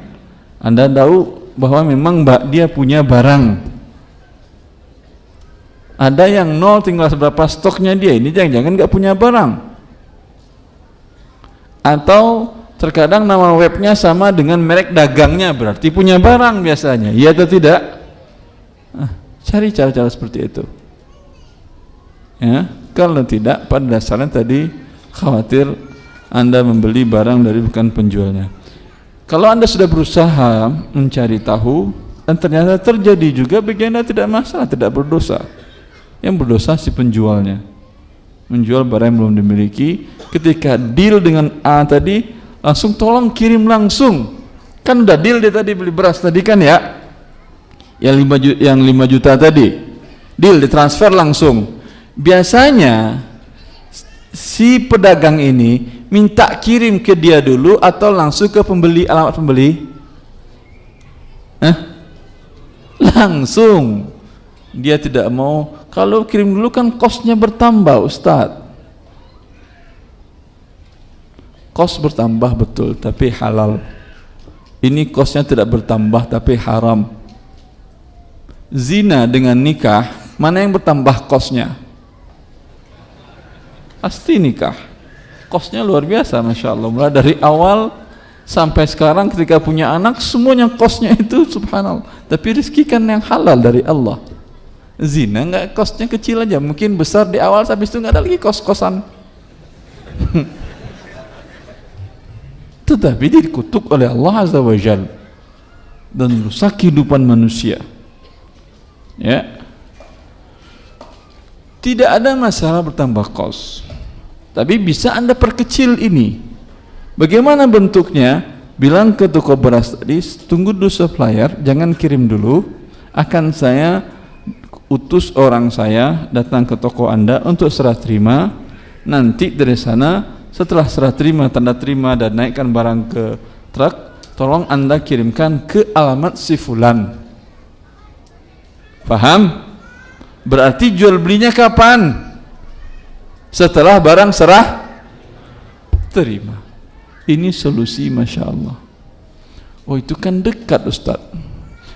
Speaker 1: Anda tahu bahwa memang dia punya barang. Ada yang nol, tinggal seberapa stoknya dia, ini jangan-jangan nggak punya barang. Atau terkadang nama webnya sama dengan merek dagangnya, berarti punya barang biasanya, iya atau tidak? Cari cara-cara seperti itu. Ya, kalau tidak, pada dasarnya tadi khawatir Anda membeli barang dari bukan penjualnya. Kalau Anda sudah berusaha mencari tahu dan ternyata terjadi juga, bagi Anda tidak masalah, tidak berdosa. Yang berdosa si penjualnya, menjual barang yang belum dimiliki. Ketika deal dengan A tadi, langsung tolong kirim langsung. Kan udah deal dia tadi, beli beras tadi kan ya, yang 5 juta tadi, deal ditransfer langsung. Biasanya si pedagang ini minta kirim ke dia dulu atau langsung ke pembeli, alamat pembeli? Langsung. Dia tidak mau. Kalau kirim dulu kan kosnya bertambah, Ustaz. Kos bertambah betul, tapi halal. Ini kosnya tidak bertambah, tapi haram. Zina dengan nikah, mana yang bertambah kosnya? Pasti nikah. Kosnya luar biasa, Masya Allah. Mulai dari awal sampai sekarang ketika punya anak, semuanya kosnya itu subhanallah. Tapi rezeki kan yang halal dari Allah. Zina enggak, kosnya kecil aja, mungkin besar di awal, habis itu enggak ada lagi kos-kosan. Tetapi dikutuk oleh Allah Azza wa Jalla dan rusak kehidupan manusia. Ya, tidak ada masalah bertambah kos, tapi bisa Anda perkecil ini. Bagaimana bentuknya? Bilang ke toko beras tadi, tunggu dulu supplier, jangan kirim dulu, akan saya utus orang saya datang ke toko Anda untuk serah terima. Nanti dari sana setelah serah terima, tanda terima dan naikkan barang ke truk, tolong Anda kirimkan ke alamat si fulan. Paham? Berarti jual belinya kapan? Setelah barang serah terima. Ini solusi, Masya Allah. Oh, itu kan dekat, Ustaz.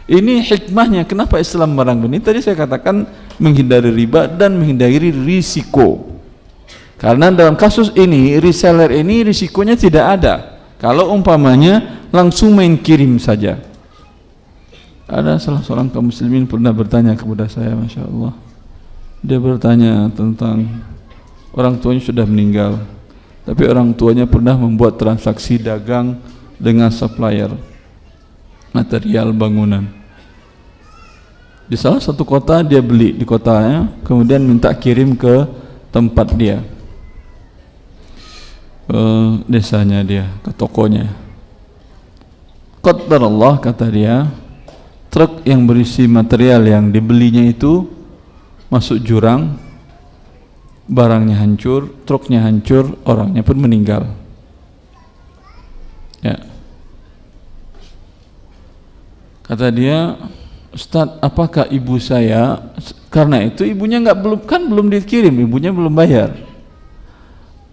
Speaker 1: Ini hikmahnya kenapa Islam melarang ini. Tadi saya katakan menghindari riba dan menghindari risiko. Karena dalam kasus ini reseller ini risikonya tidak ada. Kalau umpamanya langsung main kirim saja. Ada salah seorang kaum muslimin pernah bertanya kepada saya, Masya Allah. Dia bertanya tentang orang tuanya sudah meninggal, tapi orang tuanya pernah membuat transaksi dagang dengan supplier material bangunan. Di salah satu kota dia beli di kotanya, kemudian minta kirim ke tempat dia, desanya dia, ke tokonya. Qadarallah, kata dia, truk yang berisi material yang dibelinya itu masuk jurang, barangnya hancur, truknya hancur, orangnya pun meninggal. Ya. Kata dia, Ustadz, apakah ibu saya, karena itu ibunya belum dikirim, ibunya belum bayar.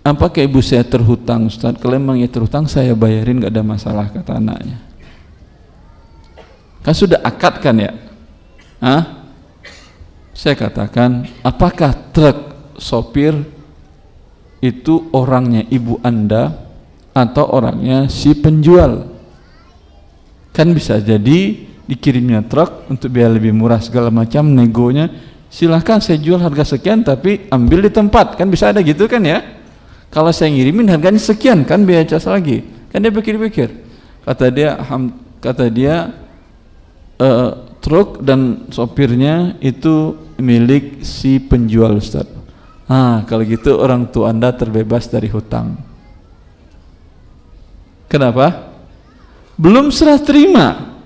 Speaker 1: Apakah ibu saya terhutang, Ustadz? Kalau memang ya terhutang, saya bayarin, gak ada masalah, kata anaknya. Kan sudah akad kan ya? Hah? Saya katakan, apakah truk sopir itu orangnya ibu Anda atau orangnya si penjual? Kan bisa jadi dikirimnya truk untuk biaya lebih murah segala macam, negonya silahkan saya jual harga sekian tapi ambil di tempat, kan bisa ada gitu kan ya? Kalau saya ngirimin harganya sekian, kan biaya cas lagi. Kan dia pikir-pikir, kata dia truk dan sopirnya itu milik si penjual, Ustaz. Kalau gitu orang tua Anda terbebas dari hutang. Kenapa? Belum serah terima.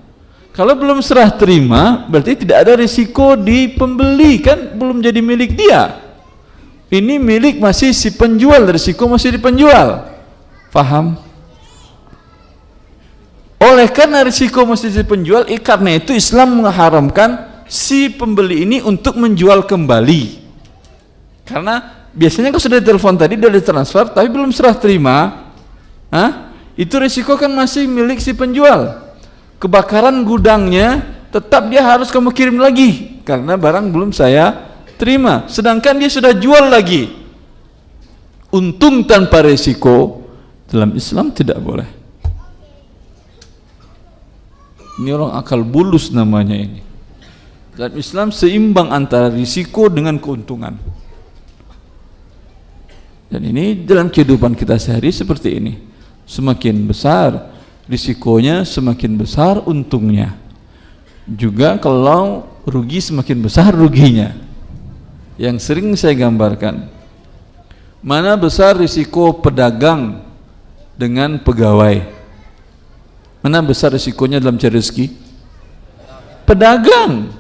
Speaker 1: Kalau belum serah terima, berarti tidak ada risiko di pembeli, kan belum jadi milik dia. Ini milik masih si penjual, risiko masih di penjual. Paham? Oleh karena risiko masih di penjual, karena itu Islam mengharamkan si pembeli ini untuk menjual kembali. Karena biasanya kalau sudah telepon tadi, sudah ditransfer, tapi belum serah terima, itu risiko kan masih milik si penjual. Kebakaran gudangnya, tetap dia harus kamu kirim lagi, karena barang belum saya terima. Sedangkan dia sudah jual lagi. Untung tanpa risiko, dalam Islam tidak boleh. Ini orang akal bulus namanya ini. Dalam Islam seimbang antara risiko dengan keuntungan. Dan ini dalam kehidupan kita sehari seperti ini. Semakin besar risikonya, semakin besar untungnya. Juga kalau rugi, semakin besar ruginya. Yang sering saya gambarkan, mana besar risiko pedagang dengan pegawai? Mana besar risikonya dalam cari rezeki? Pedagang.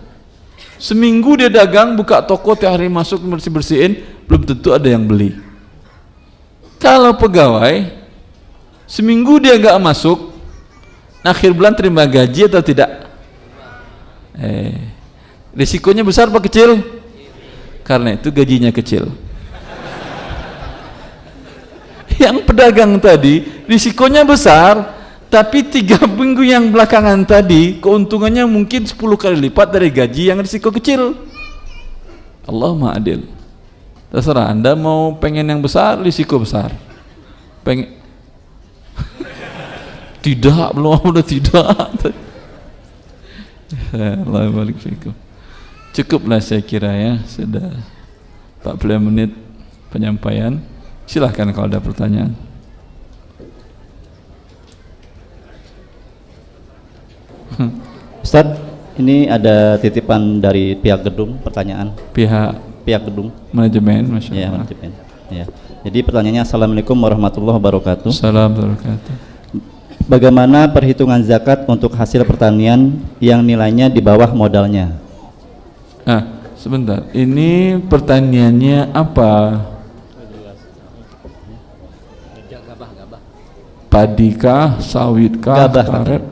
Speaker 1: Seminggu dia dagang, buka toko, tiap hari masuk bersih-bersihin, belum tentu ada yang beli. Kalau pegawai, seminggu dia gak masuk, akhir bulan terima gaji atau tidak? Risikonya besar apa kecil? Karena itu gajinya kecil. Yang pedagang tadi risikonya besar, tapi 3 minggu yang belakangan tadi keuntungannya mungkin 10 kali lipat dari gaji yang risiko kecil. Allahumma adil. Terserah Anda mau pengen yang besar, risiko besar. Tidak, belum udah tidak. Allah balik fikum. Cukuplah saya kira ya, sudah 40 menit penyampaian. Silahkan kalau ada pertanyaan.
Speaker 2: Ustaz, ini ada titipan dari pihak gedung, pertanyaan. Pihak gedung.
Speaker 1: Manajemen, Masya Allah.
Speaker 2: Ya, manajemen. Ya. Jadi pertanyaannya, Assalamualaikum warahmatullahi wabarakatuh.
Speaker 1: Assalamualaikum warahmatullahi wabarakatuh.
Speaker 2: Bagaimana perhitungan zakat untuk hasil pertanian yang nilainya di bawah modalnya?
Speaker 1: Sebentar. Ini pertaniannya apa? Padikah, sawitkah, karet?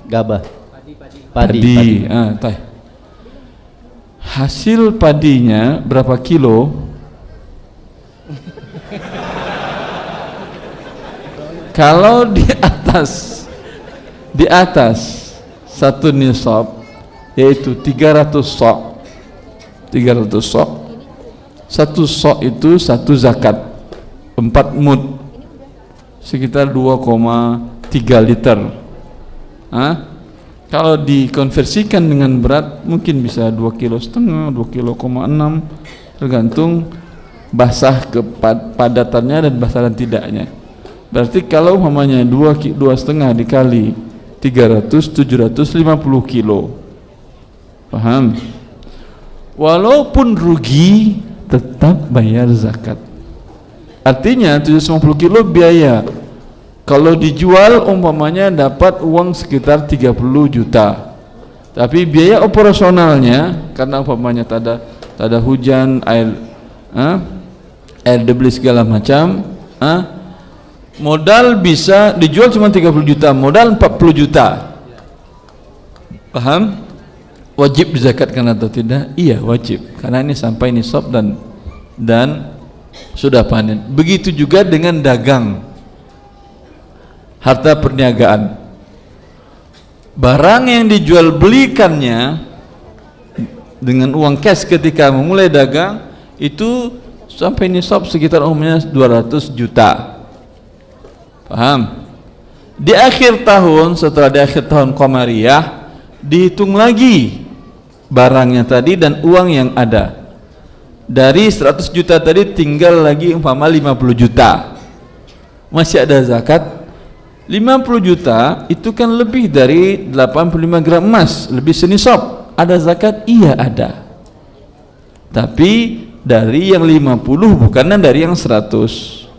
Speaker 2: Gabah.
Speaker 1: Padi. Hasil padinya berapa kilo? Kalau di atas satu nisab, yaitu 300 sok. 300 sok. Satu sok itu satu zakat. 4 mud. Sekitar 2,5 3 liter. Kalau dikonversikan dengan berat mungkin bisa 2,5 kilo, 2,6 kilo, tergantung basah kepadatannya dan basah dan tidaknya. Berarti kalau umpamanya 2,5 dikali 300, 750 kilo. Paham? Walaupun rugi tetap bayar zakat. Artinya 750 kilo biaya. Kalau dijual umpamanya dapat uang sekitar 30 juta. Tapi biaya operasionalnya karena umpamanya tada hujan, air dibeli segala macam, modal bisa dijual cuma 30 juta, modal 40 juta. Paham? Wajib dizakatkan atau tidak? Iya, wajib. Karena ini sampai nisab dan sudah panen. Begitu juga dengan dagang, harta perniagaan. Barang yang dijual belikannya dengan uang cash ketika memulai dagang itu sampai nisab sekitar umumnya 200 juta. Paham? Di akhir tahun, setelah di akhir tahun Qamariyah, dihitung lagi barangnya tadi dan uang yang ada. Dari 100 juta tadi tinggal lagi umpama 50 juta. Masih ada zakat. 50 juta itu kan lebih dari 85 gram emas, lebih senisab. Ada zakat? Iya ada. Tapi dari yang 50 bukan dari yang 100.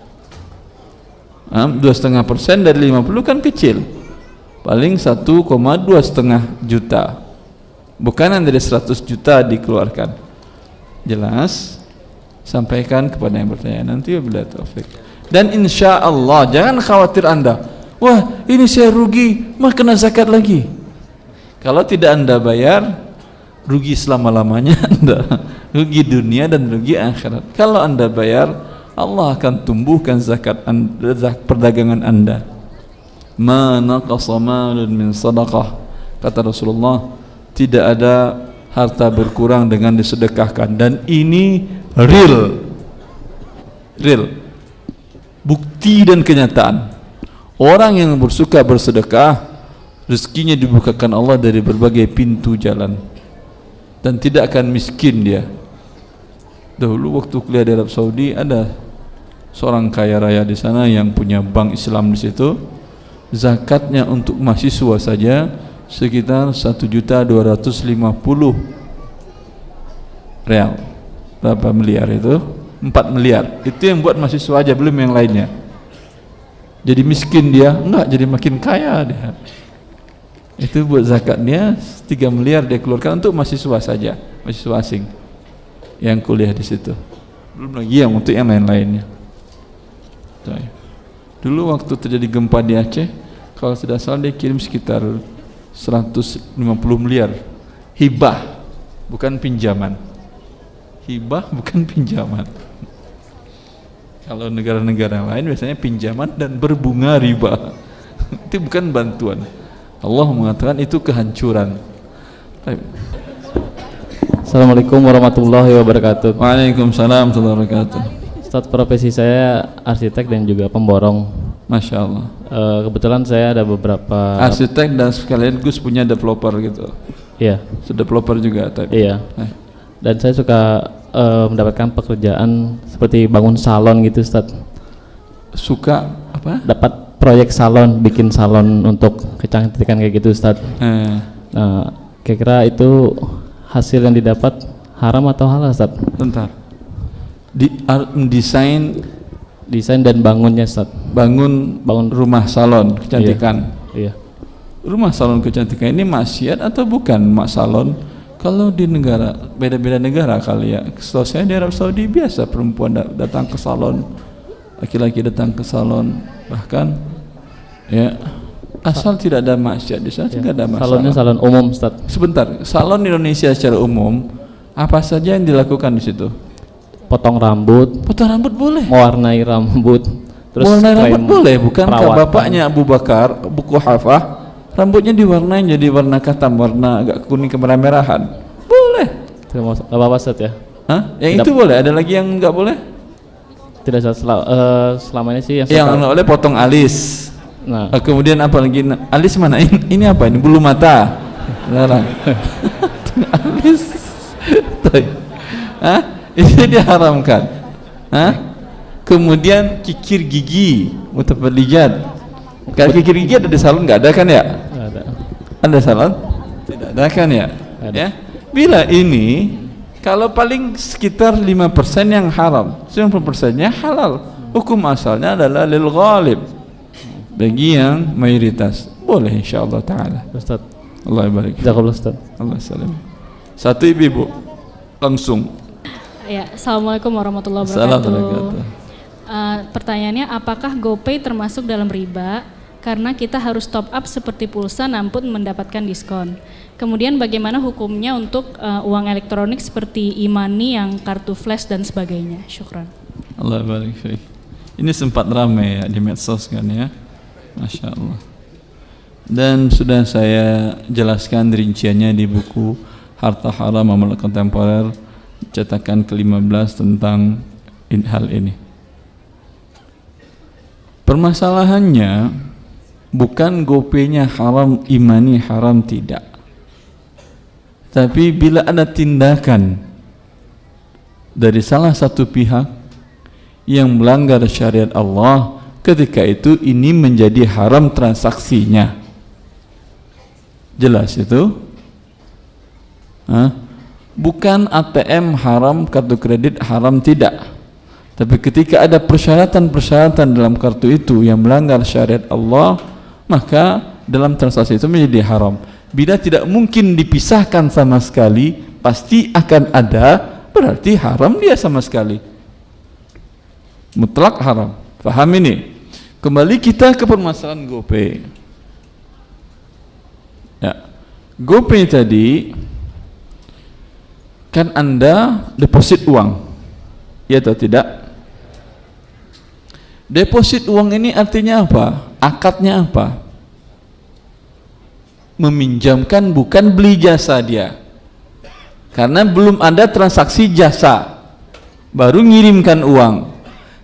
Speaker 1: 2,5% dari 50 kan kecil. Paling 1,2,5 juta. Bukan yang dari 100 juta dikeluarkan. Jelas? Sampaikan kepada yang bertanya nanti wabillahi taufik. Dan insya Allah jangan khawatir Anda, wah ini saya rugi, mah kena zakat lagi. Kalau tidak Anda bayar, rugi selama-lamanya Anda, rugi dunia dan rugi akhirat. Kalau Anda bayar, Allah akan tumbuhkan zakat Anda, perdagangan Anda. Ma naqasa malun min sadaqah, kata Rasulullah, tidak ada harta berkurang dengan disedekahkan. Dan ini real bukti dan kenyataan. Orang yang bersuka bersedekah, rezekinya dibukakan Allah dari berbagai pintu jalan dan tidak akan miskin dia. Dahulu waktu kuliah di Arab Saudi ada seorang kaya raya di sana yang punya bank Islam di situ. Zakatnya untuk mahasiswa saja sekitar 1.250.000 real. Berapa miliar itu? 4 miliar. Itu yang buat mahasiswa aja, belum yang lainnya. Jadi miskin dia? Enggak, jadi makin kaya dia. Itu buat zakatnya 3 miliar dia keluarkan untuk mahasiswa saja, mahasiswa asing yang kuliah di situ. Belum lagi yang untuk yang lain-lainnya. Dulu waktu terjadi gempa di Aceh, kalau tidak salah dia kirim sekitar 150 miliar hibah, bukan pinjaman. Hibah bukan pinjaman. Kalau negara-negara lain biasanya pinjaman dan berbunga riba. Itu bukan bantuan. Allah mengatakan itu kehancuran.
Speaker 2: Assalamualaikum warahmatullahi wabarakatuh.
Speaker 1: Waalaikumsalam warahmatullahi wabarakatuh.
Speaker 2: Ustadz, profesi saya arsitek dan juga pemborong.
Speaker 1: Masya Allah.
Speaker 2: Kebetulan saya ada beberapa
Speaker 1: arsitek dan sekalian Gus punya developer gitu.
Speaker 2: Iya.
Speaker 1: Developer juga tadi.
Speaker 2: Iya. Dan saya suka mendapatkan pekerjaan seperti bangun salon gitu, Ustadz.
Speaker 1: Suka apa?
Speaker 2: Dapat proyek salon, bikin salon untuk kecantikan kayak gitu, Ustadz. Nah, kira-kira itu hasil yang didapat haram atau halal, Ustadz?
Speaker 1: Bentar. Desain
Speaker 2: dan bangunnya, Ustadz.
Speaker 1: Bangun rumah salon kecantikan.
Speaker 2: Iya.
Speaker 1: Rumah salon kecantikan ini maksiat atau bukan mak salon? Kalau di negara, beda-beda negara kali ya. Setahu saya di Arab Saudi biasa perempuan datang ke salon, laki-laki datang ke salon, bahkan ya asal tidak ada maksiat di sana, tidak ada masalah.
Speaker 2: Salonnya salon umum, Ustaz.
Speaker 1: Sebentar, salon Indonesia secara umum apa saja yang dilakukan di situ?
Speaker 2: Potong rambut.
Speaker 1: Potong rambut boleh.
Speaker 2: Mewarnai rambut.
Speaker 1: Terus mewarnai rambut boleh, bukankah bapaknya Abu Bakar, Abu Quhafah, rambutnya diwarnai jadi warna katam, warna agak kuning kemerah-merahan? Boleh.
Speaker 2: Tidak apa-apa, Ustaz ya?
Speaker 1: Hah? Yang itu boleh, ada lagi yang enggak boleh?
Speaker 2: Tidak, Ustaz. Selama ini sih
Speaker 1: yang boleh potong alis.
Speaker 2: Nah.
Speaker 1: Kemudian apa lagi? Alis mana? Ini apa ini? Bulu mata. Larang. Alis. Ini diharamkan. Kemudian kikir gigi, mutafarrijat. Kalau kikir gigi ada di salon nggak ada kan ya?
Speaker 2: Ada.
Speaker 1: Ada salon? Tidak ada kan ya?
Speaker 2: Ada.
Speaker 1: Ya. Bila ini kalau paling sekitar 5% yang haram, 90%-nya halal. Hukum asalnya adalah lil ghalib. Bagi yang mayoritas. Boleh insyaallah taala.
Speaker 2: Ustaz.
Speaker 1: Allah barik.
Speaker 2: Jazakallahu Ustaz.
Speaker 1: Allah salam. Satu ibu langsung.
Speaker 3: Ya, assalamualaikum warahmatullahi wabarakatuh. Pertanyaannya, apakah GoPay termasuk dalam riba? Karena kita harus top up seperti pulsa namun mendapatkan diskon. Kemudian bagaimana hukumnya untuk uang elektronik seperti e-money yang kartu flash dan sebagainya? Syukran.
Speaker 1: Allah barik fiik. Ini sempat ramai ya di medsos kan ya. Masya Allah. Dan sudah saya jelaskan rinciannya di buku Harta Haram Amal Kontemporer cetakan ke-15 tentang hal ini. Permasalahannya bukan GoPay-nya haram, e-money haram, tidak. Tapi bila ada tindakan dari salah satu pihak yang melanggar syariat Allah, ketika itu ini menjadi haram transaksinya. Jelas itu? Bukan ATM haram, kartu kredit haram, tidak. Tapi ketika ada persyaratan-persyaratan dalam kartu itu yang melanggar syariat Allah, maka dalam transaksi itu menjadi haram. Bila tidak mungkin dipisahkan sama sekali, pasti akan ada, berarti haram dia sama sekali. Mutlak haram. Faham ini? Kembali kita ke permasalahan GoPay. Ya. GoPay tadi kan Anda deposit uang, ya atau tidak? Deposit uang ini artinya apa? Akadnya apa? Meminjamkan, bukan beli jasa dia. Karena belum ada transaksi jasa, baru ngirimkan uang.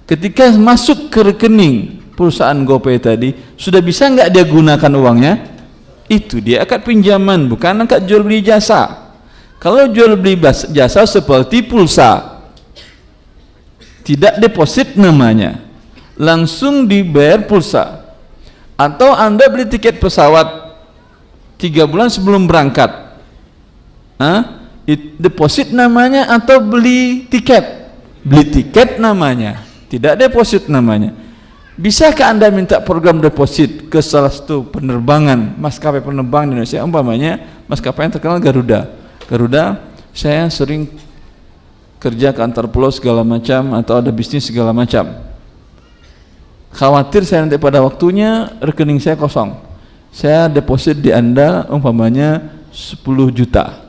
Speaker 1: Ketika masuk ke rekening perusahaan GoPay tadi, sudah bisa nggak dia gunakan uangnya? Itu dia akad pinjaman, bukan akad jual beli jasa. Kalau jual beli jasa seperti pulsa, tidak deposit namanya, langsung dibayar pulsa. Atau Anda beli tiket pesawat 3 bulan sebelum berangkat, deposit namanya, atau beli tiket namanya, tidak deposit namanya. Bisakah Anda minta program deposit ke salah satu penerbangan, maskapai penerbangan di Indonesia, umpamanya maskapai yang terkenal Garuda, saya sering kerja ke antar pulau segala macam, atau ada bisnis segala macam. Khawatir saya nanti pada waktunya rekening saya kosong. Saya deposit di Anda umpamanya 10 juta.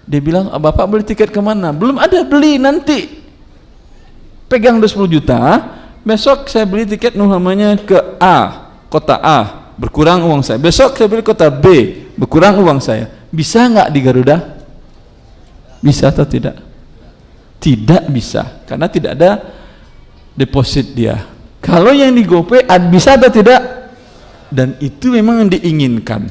Speaker 1: Dia bilang, Bapak beli tiket kemana? Belum ada, beli nanti. Pegang 10 juta, besok saya beli tiket umpamanya ke A, kota A, berkurang uang saya. Besok saya beli kota B, berkurang uang saya. Bisa nggak di Garuda? Bisa atau tidak? Tidak bisa, karena tidak ada deposit dia. Kalau yang di GoPay bisa atau tidak? Dan itu memang yang diinginkan.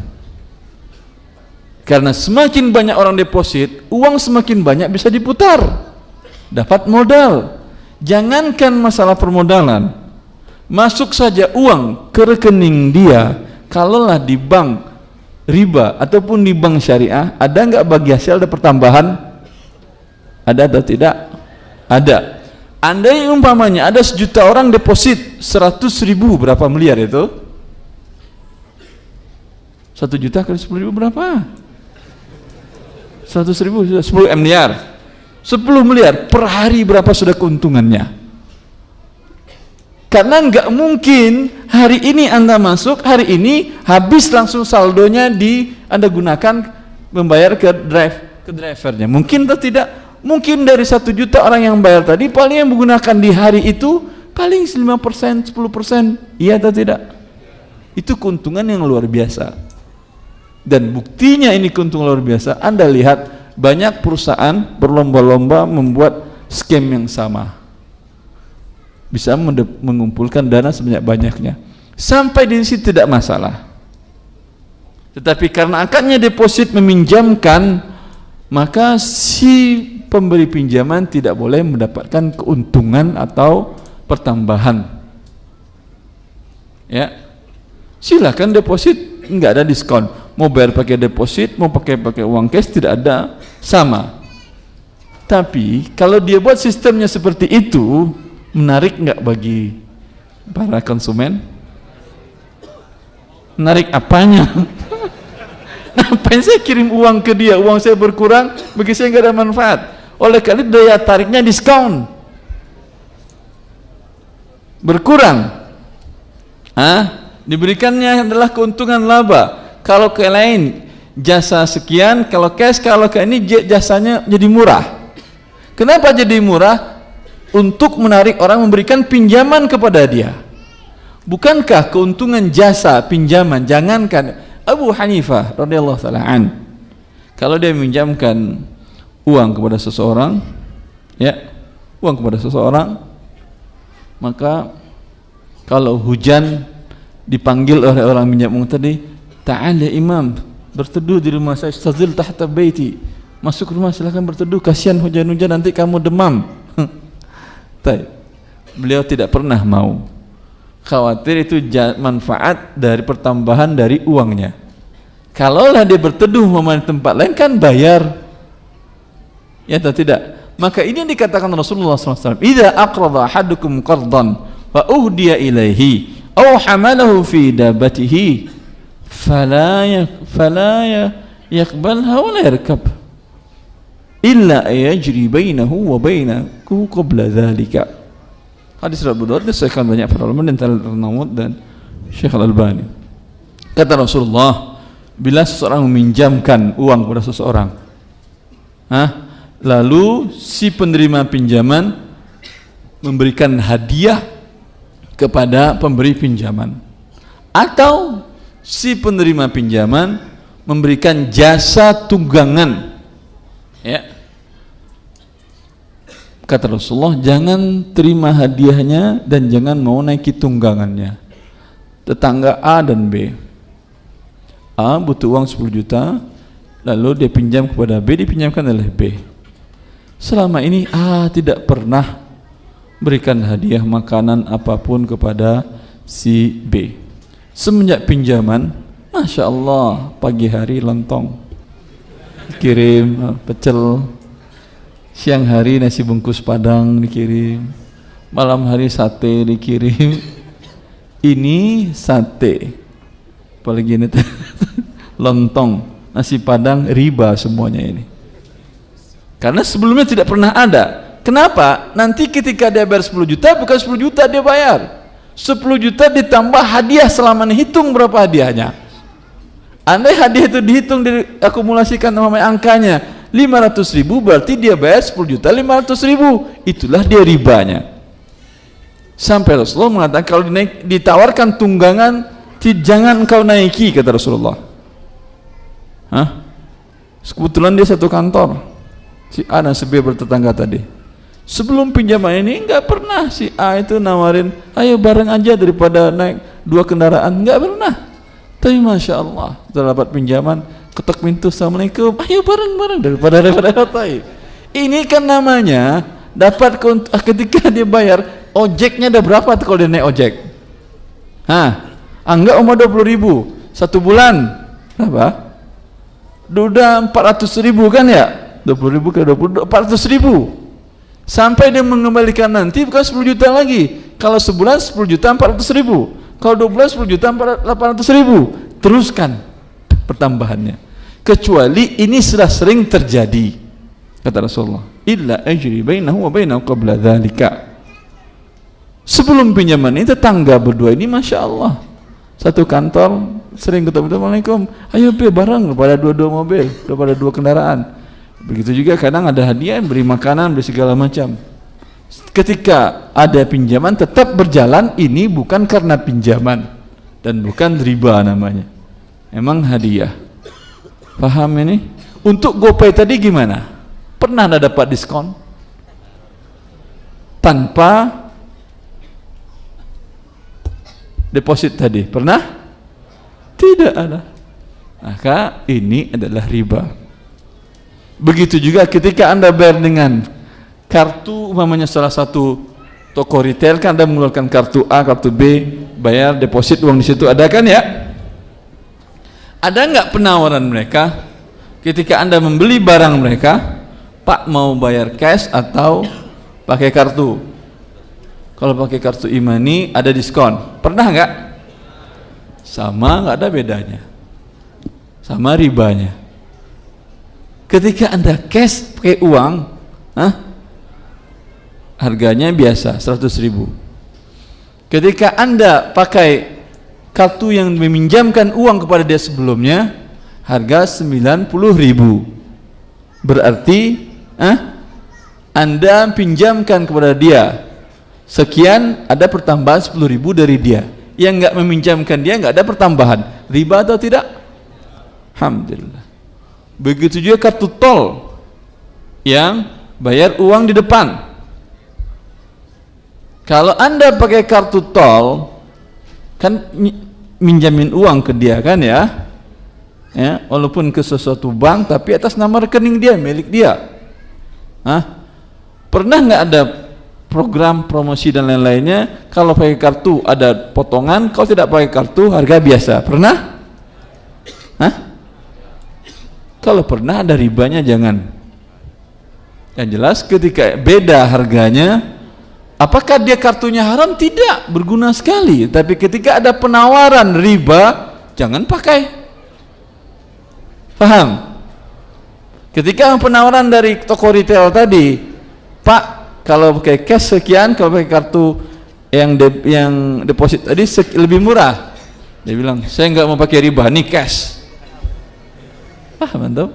Speaker 1: Karena semakin banyak orang deposit, uang semakin banyak bisa diputar, dapat modal. Jangankan masalah permodalan, masuk saja uang ke rekening dia, kalaulah di bank riba ataupun di bank syariah, ada nggak bagi hasil ada pertambahan? Ada atau tidak? Ada. Andai umpamanya ada 1 juta orang deposit 100.000, berapa miliar itu? 1 juta kali 10.000 berapa? 100.000 10 miliar. 10 miliar per hari, berapa sudah keuntungannya? Karena nggak mungkin hari ini Anda masuk, hari ini habis langsung saldonya Anda gunakan membayar ke drivernya. Mungkin atau tidak? Mungkin dari 1 juta orang yang bayar tadi, paling yang menggunakan di hari itu paling 5%, 10%. Iya atau tidak? Itu keuntungan yang luar biasa. Dan buktinya ini keuntungan luar biasa. Anda lihat banyak perusahaan berlomba-lomba membuat skema yang sama, bisa mengumpulkan dana sebanyak-banyaknya, sampai di situ tidak masalah. Tetapi karena akadnya deposit meminjamkan, maka si pemberi pinjaman tidak boleh mendapatkan keuntungan atau pertambahan. Ya, silakan deposit, nggak ada diskon. Mau bayar pakai deposit, mau pakai uang cash, tidak ada, sama. Tapi kalau dia buat sistemnya seperti itu, menarik nggak bagi para konsumen? Menarik apanya? Ngapain saya kirim uang ke dia, uang saya berkurang, bagi saya nggak ada manfaat. Oleh karena daya tariknya diskon, berkurang. Diberikannya adalah keuntungan laba. Kalau ke lain jasa sekian, kalau cash, kalau ke ini jasanya jadi murah. Kenapa jadi murah? Untuk menarik orang memberikan pinjaman kepada dia. Bukankah keuntungan jasa pinjaman, jangankan Abu Hanifah radhiyallahu taala an, kalau dia meminjamkan uang kepada seseorang, ya, uang kepada seseorang, maka kalau hujan dipanggil oleh orang minjam uang tadi, ta'ala imam, berteduh di rumah saya, istazil tahta baiti, masuk rumah silakan berteduh, kasihan hujan-hujan nanti kamu demam. Beliau tidak pernah mau, khawatir itu manfaat dari pertambahan dari uangnya. Kalaulah dia berteduh di tempat lain kan bayar, ya atau tidak? Maka ini yang dikatakan Rasulullah SAW, idza aqrada ahadukum qardan wa uhdiya ilaihi aw hamalahu fi dabatihi fala yaqbalha wa la yarkab illa yajri bainahu wa bainahu qabla dhalika. Hadis Abu Dawud disahkan banyak para ulama dan An-Nawawi dan Syekh Al-Albani. Kata Rasulullah, bila seseorang meminjamkan uang kepada seseorang, lalu si penerima pinjaman memberikan hadiah kepada pemberi pinjaman, atau si penerima pinjaman memberikan jasa tunggangan, ya, kata Rasulullah, jangan terima hadiahnya dan jangan mau naiki tunggangannya. Tetangga A dan B, A butuh uang 10 juta, lalu dia pinjam kepada B, dipinjamkan oleh B. Selama ini A tidak pernah berikan hadiah makanan apapun kepada si B. Semenjak pinjaman, Masya Allah, pagi hari lontong dikirim, pecel, siang hari nasi bungkus Padang dikirim, malam hari sate dikirim. Ini sate, apalagi ini lontong, nasi Padang, riba semuanya ini. Karena sebelumnya tidak pernah ada. Kenapa? Nanti ketika dia bayar 10 juta, bukan 10 juta dia bayar, 10 juta ditambah hadiah selama hitung berapa hadiahnya. Andai hadiah itu dihitung, diakumulasikan namanya angkanya 500.000, berarti dia bayar 10 juta 500.000, itulah dia ribanya. Sampai Rasulullah mengatakan kalau ditawarkan tunggangan, jangan kau naiki, kata Rasulullah. Kebetulan dia satu kantor, si A dan si B bertetangga tadi. Sebelum pinjaman ini nggak pernah si A itu nawarin, ayo bareng aja daripada naik 2 kendaraan, nggak pernah. Tapi Masya Allah, setelah dapat pinjaman, ketok pintu, assalamualaikum, ayo bareng-bareng, daripada repot-repot. Ini kan namanya dapat ketika dia bayar, ojeknya ada berapa tuh kalau dia naik ojek? Anggap umur 20.000 1 bulan, berapa? Udah 400.000 kan ya? 20.000 ke 20, 400.000. Sampai dia mengembalikan nanti bukan 10 juta lagi. Kalau sebulan 10 juta 400.000. Kalau 2 bulan 10 juta 800.000. Teruskan pertambahannya. Kecuali ini sudah sering terjadi, kata Rasulullah, illa ajri bainahu wa bainahu qabla dzalika. Sebelum pinjaman ini tetangga berdua ini Masya Allah, satu kantor, sering ketemu, assalamualaikum, ayo bareng, daripada 2 mobil, daripada 2 kendaraan. Begitu juga kadang ada hadiah, beri makanan, beri segala macam. Ketika ada pinjaman tetap berjalan, ini bukan karena pinjaman dan bukan riba namanya, emang hadiah. Paham ini? Untuk GoPay tadi gimana? Pernah Anda dapat diskon tanpa deposit tadi? Pernah? Tidak ada. Maka ini adalah riba. Begitu juga ketika Anda bayar dengan kartu, umpamanya salah satu toko retail kan Anda mengeluarkan kartu A, kartu B, bayar deposit uang di situ, ada kan ya? Ada nggak penawaran mereka ketika Anda membeli barang mereka, Pak mau bayar cash atau pakai kartu? Kalau pakai kartu e-money ada diskon, pernah nggak? Sama, nggak ada bedanya, sama ribanya. Ketika Anda cash pakai uang, harganya biasa 100.000. Ketika Anda pakai kartu yang meminjamkan uang kepada dia sebelumnya, harga 90.000. Berarti Anda pinjamkan kepada dia sekian, ada pertambahan 10.000 dari dia. Yang nggak meminjamkan dia nggak ada pertambahan. Riba atau tidak? Alhamdulillah. Begitu juga kartu tol yang bayar uang di depan. Kalau Anda pakai kartu tol, kan minjamin uang ke dia kan ya, walaupun ke sesuatu bank tapi atas nama rekening dia, milik dia. Pernah nggak ada program promosi dan lain-lainnya? Kalau pakai kartu ada potongan, kalau tidak pakai kartu harga biasa. Pernah? Kalau pernah ada ribanya jangan. Yang jelas ketika beda harganya, apakah dia kartunya haram? Tidak, berguna sekali. Tapi ketika ada penawaran riba, jangan pakai. Paham? Ketika penawaran dari toko retail tadi, Pak, kalau pakai cash sekian, kalau pakai kartu yang deposit tadi lebih murah. Dia bilang, saya nggak mau pakai riba, nih cash. Mantap.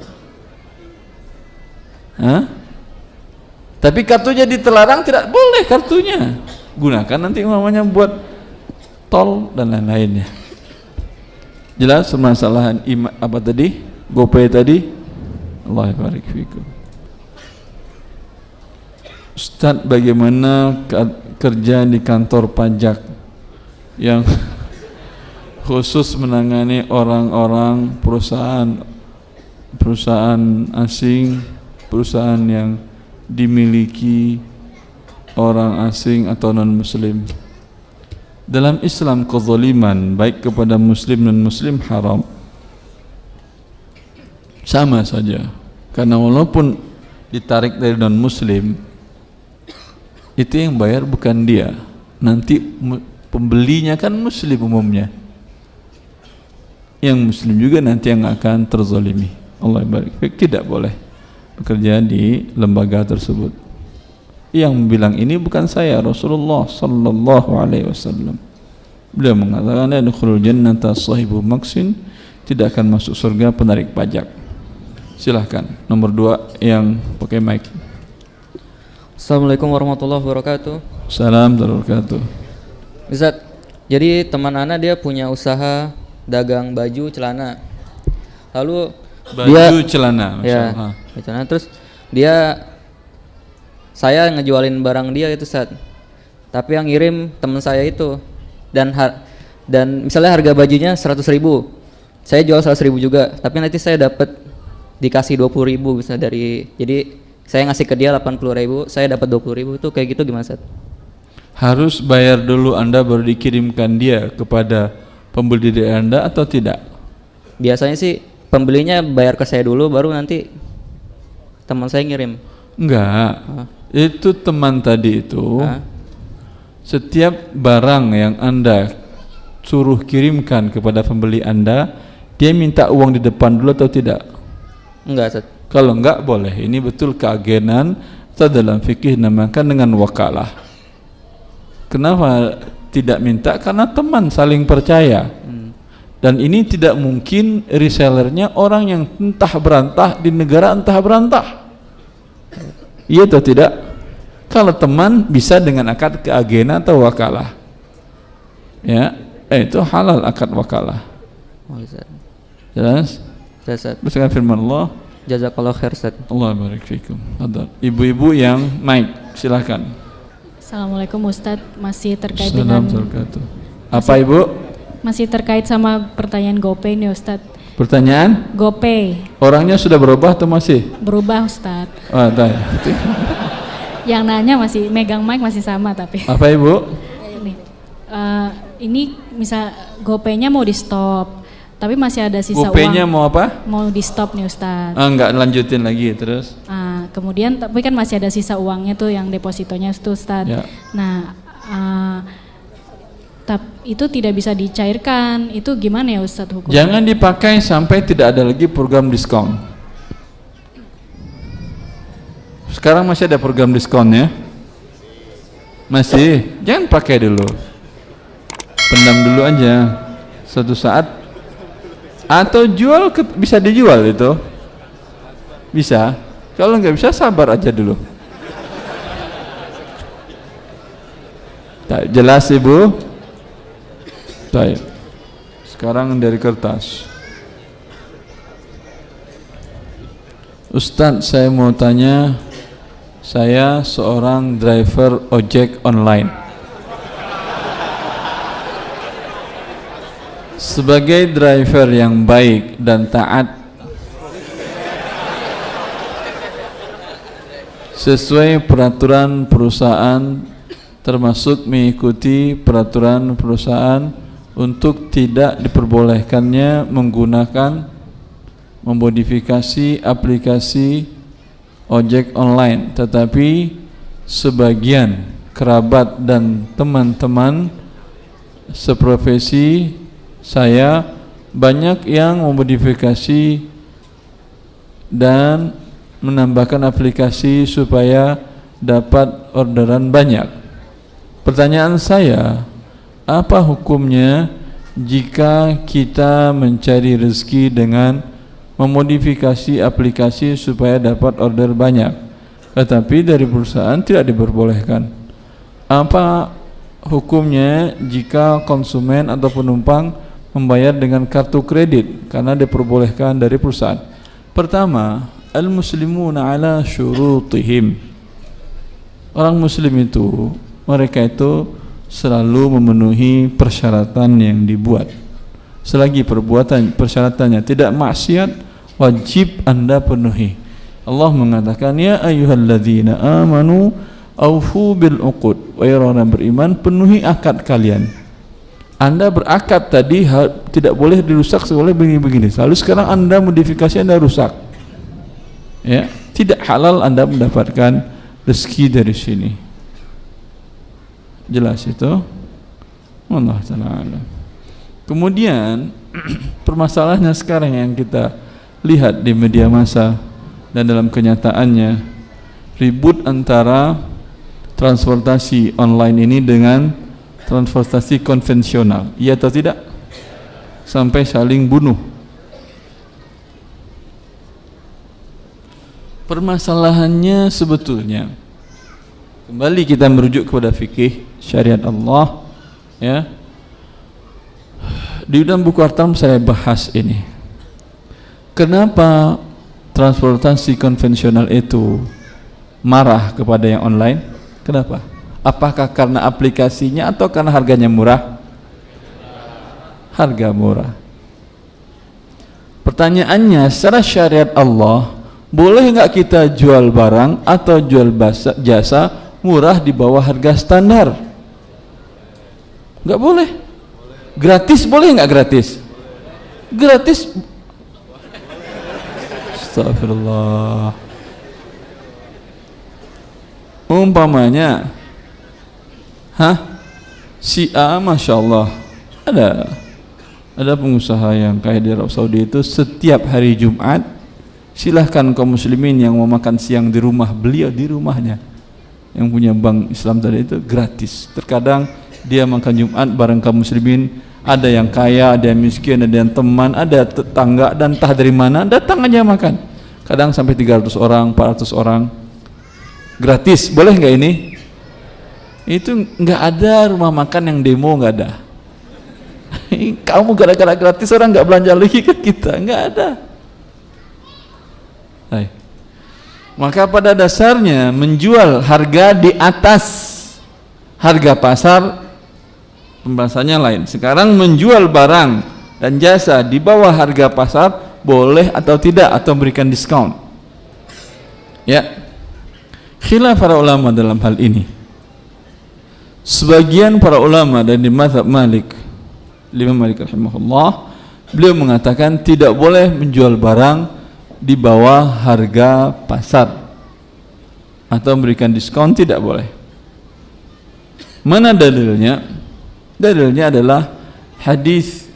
Speaker 1: Tapi kartunya ditelarang, tidak boleh kartunya. Gunakan nanti namanya buat tol dan lain-lainnya. Jelas permasalahan apa tadi? GoPay tadi. Allah barik fikum. Ustaz, bagaimana kerja di kantor pajak yang khusus menangani orang-orang perusahaan asing, perusahaan yang dimiliki orang asing atau non-muslim? Dalam Islam kezaliman baik kepada muslim dan muslim haram. Sama saja. Karena walaupun ditarik dari non-muslim, itu yang bayar bukan dia. Nanti pembelinya kan muslim umumnya. Yang muslim juga nanti yang akan terzalimi. Allah barik. Tidak boleh bekerja di lembaga tersebut. Yang bilang ini bukan saya, Rasulullah sallallahu alaihi wasallam. Beliau mengatakan yadkhulul jannata sahibu maksin, tidak akan masuk surga penarik pajak. Silahkan nomor 2 yang pakai mic.
Speaker 4: Assalamualaikum warahmatullahi wabarakatuh.
Speaker 1: Salam warahmatullahi wabarakatuh.
Speaker 4: Ustaz, jadi teman ana dia punya usaha dagang baju celana. Lalu
Speaker 1: baju celana,
Speaker 4: ya, celana. Terus saya ngejualin barang dia itu, Ustaz. Tapi yang ngirim teman saya itu, dan misalnya harga bajunya 100.000, saya jual 100.000 juga, tapi nanti saya dapat dikasih 20.000 bisa jadi saya ngasih ke dia 80.000, saya dapat 20.000, itu kayak gitu gimana, Ustaz?
Speaker 1: Harus bayar dulu Anda baru dikirimkan dia kepada pembeli dari Anda atau tidak? Biasanya
Speaker 4: sih pembelinya bayar ke saya dulu, baru nanti teman saya ngirim.
Speaker 1: Enggak. Itu teman tadi itu. Setiap barang yang Anda suruh kirimkan kepada pembeli Anda, dia minta uang di depan dulu atau tidak?
Speaker 4: Enggak, Ustaz.
Speaker 1: Kalau enggak boleh. Ini betul keagenan, atau dalam fikih namakan dengan wakalah. Kenapa tidak minta? Karena teman saling percaya. Dan ini tidak mungkin resellernya orang yang entah berantah di negara entah berantah. Iya atau tidak? Kalau teman bisa dengan akad keagenan atau wakalah. Ya, itu halal akad wakalah. Jelas? Berdasarkan firman Allah.
Speaker 4: Jazakallah khair, Ustaz.
Speaker 1: Allah barik fikum. Ibu-ibu yang mic, silakan.
Speaker 3: Assalamualaikum Ustaz, masih terkait
Speaker 1: dengan Apa Ibu?
Speaker 3: Masih terkait sama pertanyaan GoPay nih Ustadz.
Speaker 1: Pertanyaan?
Speaker 3: GoPay.
Speaker 1: Orangnya sudah berubah atau masih?
Speaker 3: Berubah Ustadz.
Speaker 1: Oh,
Speaker 3: Yang nanya masih megang mic masih sama tapi.
Speaker 1: Apa Ibu?
Speaker 3: Ini misal GoPay-nya mau di stop, tapi masih ada sisa
Speaker 1: GoPay-nya
Speaker 3: uang.
Speaker 1: mau apa?
Speaker 3: Mau di stop nih Ustadz.
Speaker 1: Enggak lanjutin lagi terus.
Speaker 3: Kemudian tapi kan masih ada sisa uangnya tuh yang depositonya tuh Ustadz.
Speaker 1: Ya.
Speaker 3: Nah, itu tidak bisa dicairkan. Itu gimana ya Ustadz hukumnya?
Speaker 1: Jangan dipakai sampai tidak ada lagi program diskon. Sekarang masih ada program diskon ya? Masih? Jangan pakai dulu. Pendam dulu aja. Suatu saat atau jual bisa dijual itu. Bisa. Kalau nggak bisa sabar aja dulu. Tak jelas Ibu? Baik. Sekarang dari kertas. Ustadz, saya mau tanya, saya seorang driver ojek online. Sebagai driver yang baik dan taat sesuai peraturan perusahaan, termasuk mengikuti peraturan perusahaan untuk tidak diperbolehkannya menggunakan memodifikasi aplikasi ojek online, tetapi sebagian kerabat dan teman-teman seprofesi saya banyak yang memodifikasi dan menambahkan aplikasi supaya dapat orderan banyak. Pertanyaan saya, apa hukumnya jika kita mencari rezeki dengan memodifikasi aplikasi supaya dapat order banyak, tetapi dari perusahaan tidak diperbolehkan? Apa hukumnya jika konsumen atau penumpang membayar dengan kartu kredit karena diperbolehkan dari perusahaan? Pertama, al-muslimuna ala syurutihim. Orang muslim itu, mereka itu selalu memenuhi persyaratan yang dibuat. Selagi persyaratannya tidak maksiat, wajib Anda penuhi. Allah mengatakan, ya ayyuhalladzina amanu aufu bil uqud. Wahai orang beriman, penuhi akad kalian. Anda berakad tadi tidak boleh dirusak oleh begini-begini. Lalu sekarang Anda modifikasi, Anda rusak. Ya, tidak halal Anda mendapatkan rezeki dari sini. Jelas itu? Allah Ta'ala. Kemudian permasalahannya sekarang yang kita lihat di media massa dan dalam kenyataannya, ribut antara transportasi online ini dengan transportasi konvensional, iya atau tidak? Sampai saling bunuh. Permasalahannya sebetulnya, kembali kita merujuk kepada fikih syariat Allah, ya. Di dalam buku Artam saya bahas ini. Kenapa transportasi konvensional itu marah kepada yang online? Kenapa? Apakah karena aplikasinya atau karena harganya murah? Harga murah. Pertanyaannya, secara syariat Allah, boleh nggak kita jual barang atau jual jasa murah di bawah harga standar? Nggak boleh. Gratis boleh nggak gratis? Gratis. Astagfirullah. Umpamanya, si A, masya Allah, ada pengusaha yang kaya di Arab Saudi itu setiap hari Jumat, silahkan kaum muslimin yang mau makan siang di rumah beliau, di rumahnya yang punya bank Islam tadi itu gratis. Terkadang dia makan Jumat bareng kaum muslimin, ada yang kaya, ada yang miskin, ada yang teman, ada tetangga, dan entah dari mana datang aja makan. Kadang sampai 300 orang, 400 orang, gratis. Boleh nggak ini? Itu nggak ada rumah makan yang demo, nggak ada. Kamu gara-gara gratis orang nggak belanja lagi ke kita, nggak ada. Hai. Maka pada dasarnya menjual harga di atas harga pasar pembahasannya lain. Sekarang menjual barang dan jasa di bawah harga pasar boleh atau tidak, atau memberikan diskon. Ya, khilaf para ulama dalam hal ini. Sebagian para ulama dari mazhab Malik, Imam Malik rahimahullah, beliau mengatakan tidak boleh menjual barang di bawah harga pasar atau memberikan diskon, tidak boleh. Mana dalilnya? Dalilnya adalah hadis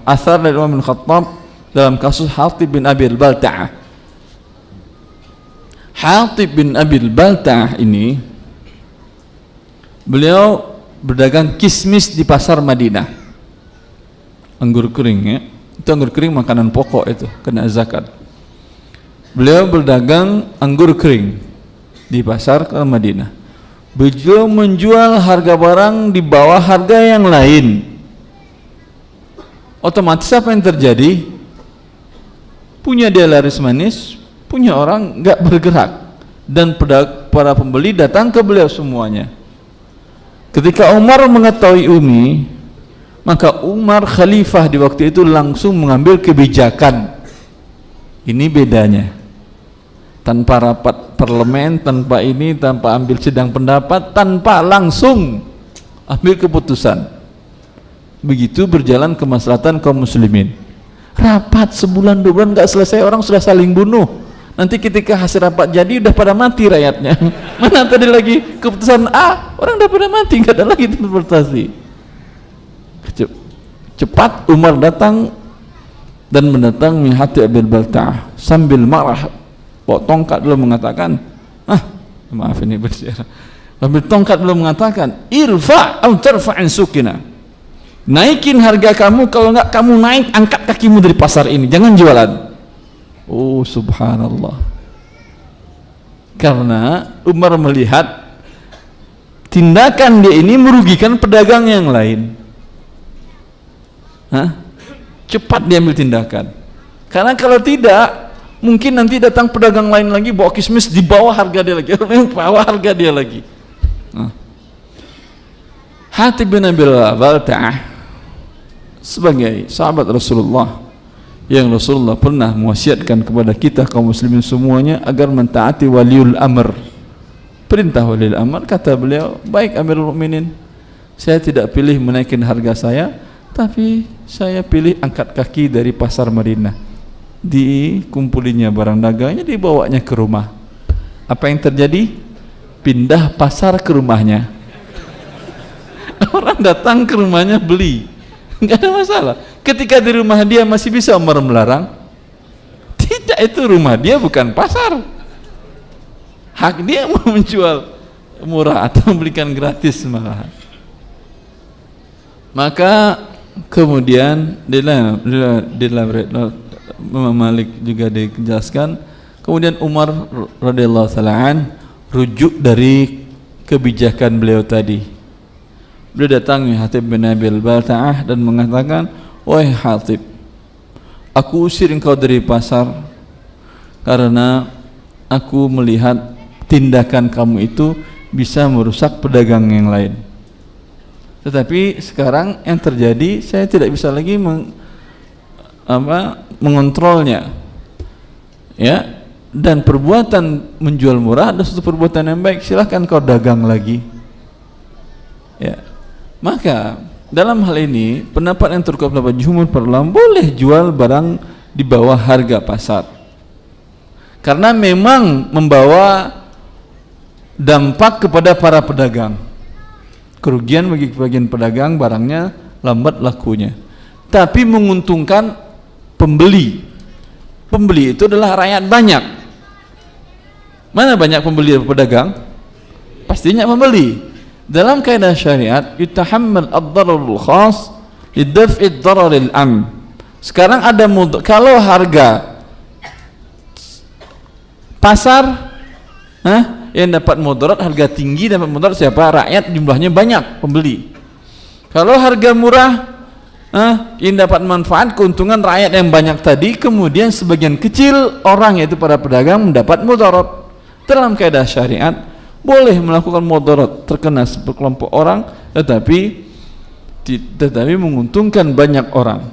Speaker 1: asar dari Umar bin Khattab dalam kasus Hatib bin Abi al-Balta'ah. Hatib bin Abi al-Balta'ah ini, beliau berdagang kismis di pasar Madinah, anggur kering, ya. Itu anggur kering makanan pokok, itu kena zakat. Beliau berdagang anggur kering di pasar ke Madinah. Beliau menjual harga barang di bawah harga yang lain. Otomatis apa yang terjadi? Punya dia laris manis, punya orang nggak bergerak, dan para pembeli datang ke beliau semuanya. Ketika Umar mengetahui ini, maka Umar khalifah di waktu itu langsung mengambil kebijakan. Ini bedanya, tanpa rapat parlemen, tanpa ini, tanpa ambil sidang pendapat, tanpa langsung ambil keputusan. Begitu berjalan kemaslahatan kaum muslimin. Rapat sebulan 2 bulan nggak selesai, orang sudah saling bunuh. Nanti ketika hasil rapat jadi udah pada mati rakyatnya. Mana tadi lagi keputusan A, orang udah pada mati, nggak ada lagi interpretasi. Cepat Umar datang dan mendatangi Hatib bin Balta'ah sambil marah, bawa tongkat, belum mengatakan, maaf ini bersiara, sambil tongkat belum mengatakan, irfa' atau tarfa'in sukina, naikin harga kamu, kalau enggak kamu naik, angkat kakimu dari pasar ini, jangan jualan. Oh subhanallah. Karena Umar melihat tindakan dia ini merugikan pedagang yang lain. Cepat dia ambil tindakan, karena kalau tidak mungkin nanti datang pedagang lain lagi bawa kismis di bawah harga dia lagi, bawah harga dia lagi. Hatib bin Abi al-Balta'ah sebagai sahabat Rasulullah yang Rasulullah pernah mewasiatkan kepada kita kaum muslimin semuanya agar mentaati waliul amr, perintah waliul amr. Kata beliau, baik Amirul Mukminin, saya tidak pilih menaikkan harga saya, tapi saya pilih angkat kaki dari pasar Madinah, dikumpulinya barang dagangnya, dibawanya ke rumah. Apa yang terjadi? Pindah pasar ke rumahnya. Orang datang ke rumahnya beli, nggak ada masalah. Ketika di rumah dia masih bisa Umar melarang? Tidak, itu rumah dia, bukan pasar. Hak dia mau menjual murah atau memberikan gratis malahan. Maka kemudian Imam Malik juga dijelaskan, kemudian Umar radhiyallahu taala rujuk dari kebijakan beliau tadi. Beliau datangi Hatib bin Abi al-Balta'ah dan mengatakan, wahai Hatib, aku usir engkau dari pasar karena aku melihat tindakan kamu itu bisa merusak pedagang yang lain. Tetapi sekarang yang terjadi, saya tidak bisa lagi mengontrolnya, ya. Dan perbuatan menjual murah adalah suatu perbuatan yang baik, silahkan kau dagang lagi, ya. Maka dalam hal ini pendapat yang terkuat pendapat jumhur para ulama, boleh jual barang di bawah harga pasar, karena memang membawa dampak kepada para pedagang, kerugian bagi bagian pedagang, barangnya lambat lakunya, tapi menguntungkan pembeli. Pembeli itu adalah rakyat banyak. Mana banyak pembeli dari pedagang? Pastinya pembeli. Dalam kaidah syariat, yutahammal ad-dararul khas lidaf'i ad-dararil 'am. Sekarang ada kalau harga pasar yang dapat mudarat, harga tinggi dapat mudarat siapa? Rakyat, jumlahnya banyak pembeli. Kalau harga murah, yang dapat manfaat keuntungan rakyat yang banyak tadi, kemudian sebagian kecil orang, yaitu para pedagang, mendapat mudarat. Dalam kaidah syariat boleh melakukan mudarat terkena sekelompok orang tetapi menguntungkan banyak orang.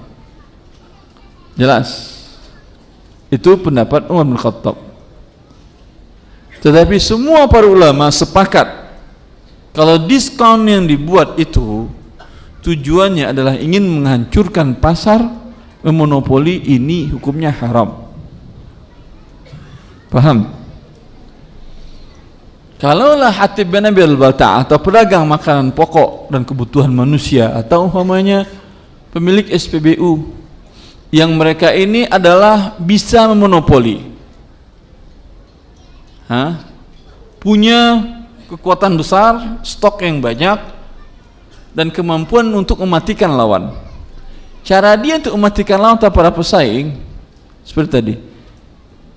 Speaker 1: Jelas. Itu pendapat Umar bin Khattab. Tetapi semua para ulama sepakat kalau diskon yang dibuat itu tujuannya adalah ingin menghancurkan pasar, memonopoli, ini hukumnya haram. Paham? Kalaulah Hatib bin Abi al-Balta'ah atau pedagang makanan pokok dan kebutuhan manusia atau umpamanya pemilik SPBU yang mereka ini adalah bisa memonopoli, punya kekuatan besar, stok yang banyak, dan kemampuan untuk mematikan lawan. Cara dia untuk mematikan lawan atau para pesaing seperti tadi,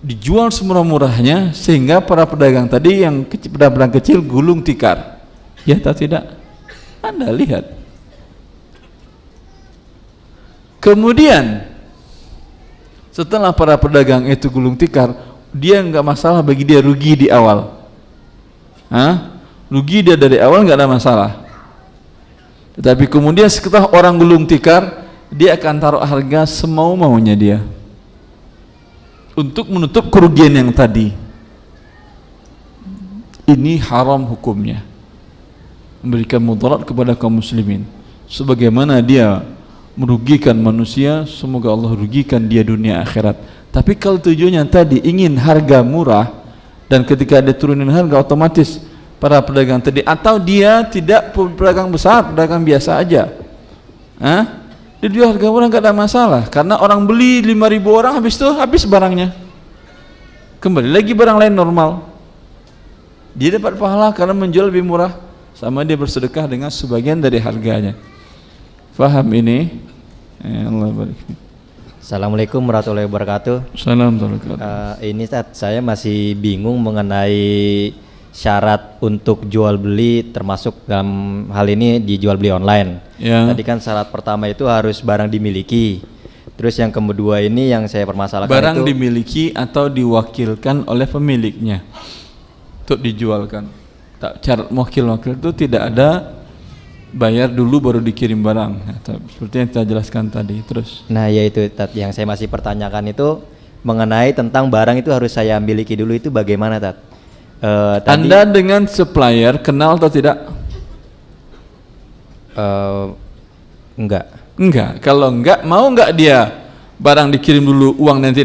Speaker 1: dijual semurah-murahnya sehingga para pedagang tadi yang pedagang kecil gulung tikar. Ya atau tidak? Anda lihat. Kemudian setelah para pedagang itu gulung tikar, dia nggak masalah bagi dia rugi di awal. Rugi dia dari awal nggak ada masalah. Tetapi kemudian setelah orang gulung tikar, dia akan taruh harga semau-maunya dia untuk menutup kerugian yang tadi. Ini haram hukumnya, memberikan mudarat kepada kaum muslimin. Sebagaimana dia merugikan manusia, semoga Allah rugikan dia dunia akhirat. Tapi kalau tujuannya tadi ingin harga murah, dan ketika dia turunin harga otomatis para pedagang tadi, atau dia tidak pedagang besar, pedagang biasa aja, dia jual harga murah nggak ada masalah, karena orang beli 5.000 orang, habis itu habis barangnya, kembali lagi barang lain normal, dia dapat pahala karena menjual lebih murah, sama dia bersedekah dengan sebagian dari harganya. Faham ini? Allah barik.
Speaker 5: Assalamualaikum warahmatullahi wabarakatuh.
Speaker 1: Assalamualaikum.
Speaker 5: Ini saya masih bingung mengenai syarat untuk jual beli, termasuk dalam hal ini dijual beli online. Ya. Tadi kan syarat pertama itu harus barang dimiliki. Terus yang kedua ini yang saya permasalahkan
Speaker 1: barang
Speaker 5: itu
Speaker 1: dimiliki atau diwakilkan oleh pemiliknya untuk dijualkan. Tak syarat wakil itu tidak ada bayar dulu baru dikirim barang, seperti yang kita jelaskan tadi. Terus
Speaker 5: nah yaitu yang saya masih pertanyakan itu mengenai tentang barang itu harus saya miliki dulu, itu bagaimana tadi
Speaker 1: Anda dengan supplier kenal atau tidak? Enggak. Kalau enggak, mau enggak dia barang dikirim dulu, uang nanti?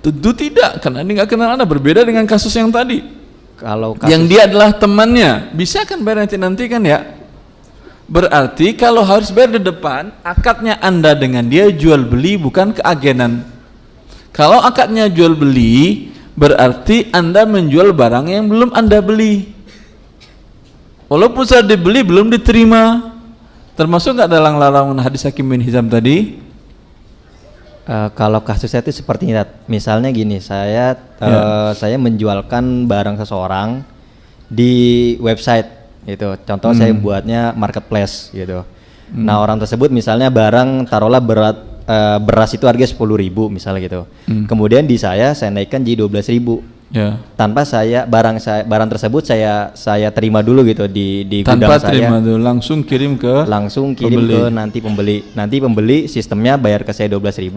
Speaker 1: Tentu tidak, karena dia enggak kenal Anda. Berbeda dengan kasus yang tadi. Kalau yang dia adalah temannya, bisa kan bayar nanti kan ya? Berarti kalau harus bayar di depan, akadnya Anda dengan dia jual beli, bukan keagenan. Kalau akadnya jual beli, berarti Anda menjual barang yang belum Anda beli, walaupun sudah dibeli belum diterima. Termasuk nggak dalam larangan hadis Hakim bin Hizam tadi?
Speaker 5: Kalau kasusnya itu seperti ini, misalnya gini, saya menjualkan barang seseorang di website gitu, contoh saya buatnya marketplace gitu. Nah orang tersebut misalnya barang taruhlah beras itu harga 10.000 misalnya gitu, kemudian di saya naikkan jadi 12.000. Tanpa barang tersebut saya terima dulu gitu di gudang saya. Tanpa terima dulu,
Speaker 1: langsung kirim ke
Speaker 5: pembeli. Nanti pembeli sistemnya bayar ke saya 12.000.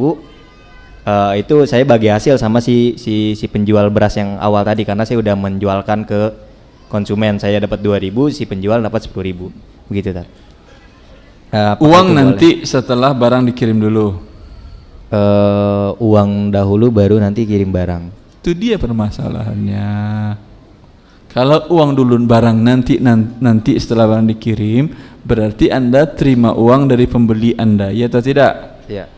Speaker 5: Itu saya bagi hasil sama si penjual beras yang awal tadi, karena saya udah menjualkan ke konsumen, saya dapat 2.000, si penjual dapat 10.000. Begitu tadi.
Speaker 1: Uang nanti boleh setelah barang dikirim dulu.
Speaker 5: Uang dahulu baru nanti kirim barang.
Speaker 1: Itu dia permasalahannya. Kalau uang dulu barang nanti setelah barang dikirim, berarti Anda terima uang dari pembeli Anda, ya atau tidak?
Speaker 5: Iya.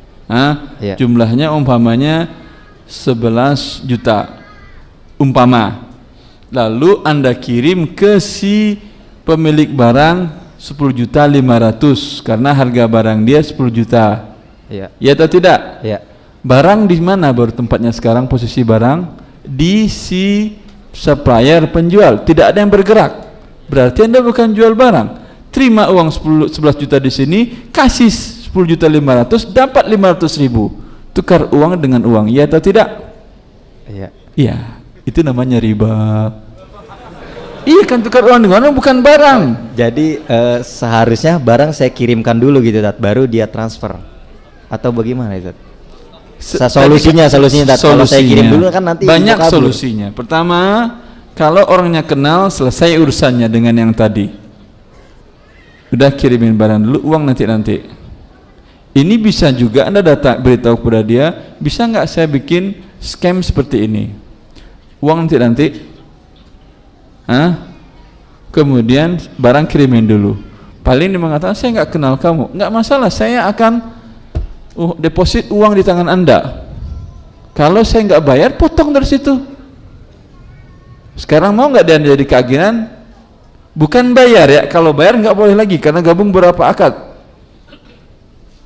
Speaker 1: Ya. Jumlahnya umpamanya 11 juta umpama, lalu Anda kirim ke si pemilik barang 10.500.000 karena harga barang dia 10 juta.
Speaker 5: Iya.
Speaker 1: Ya atau tidak?
Speaker 5: Iya.
Speaker 1: Barang di mana baru tempatnya sekarang, posisi barang di si supplier penjual, tidak ada yang bergerak. Berarti Anda bukan jual barang. Terima uang 11 juta di sini, kasih 10.500.000, dapat 500.000. Tukar uang dengan uang, ya atau tidak?
Speaker 5: Iya.
Speaker 1: Iya, itu namanya riba. Iya kan, tukar uang dengan uang bukan barang.
Speaker 5: Jadi seharusnya barang saya kirimkan dulu gitu Tat, baru dia transfer. Atau bagaimana itu? Solusinya Tat. Kalau saya kirim dulu kan nanti
Speaker 1: banyak solusinya. Pertama, kalau orangnya kenal, selesai urusannya dengan yang tadi. Udah kirimin barang dulu, uang nanti. Ini bisa juga Anda beritahu kepada dia, bisa nggak saya bikin scam seperti ini? Uang nanti. Kemudian barang kirimin dulu. Paling dia mengatakan saya nggak kenal kamu, nggak masalah, saya akan deposit uang di tangan Anda. Kalau saya nggak bayar, potong dari situ. Sekarang mau nggak dia jadi keagenan? Bukan bayar ya, kalau bayar nggak boleh lagi karena gabung beberapa akad.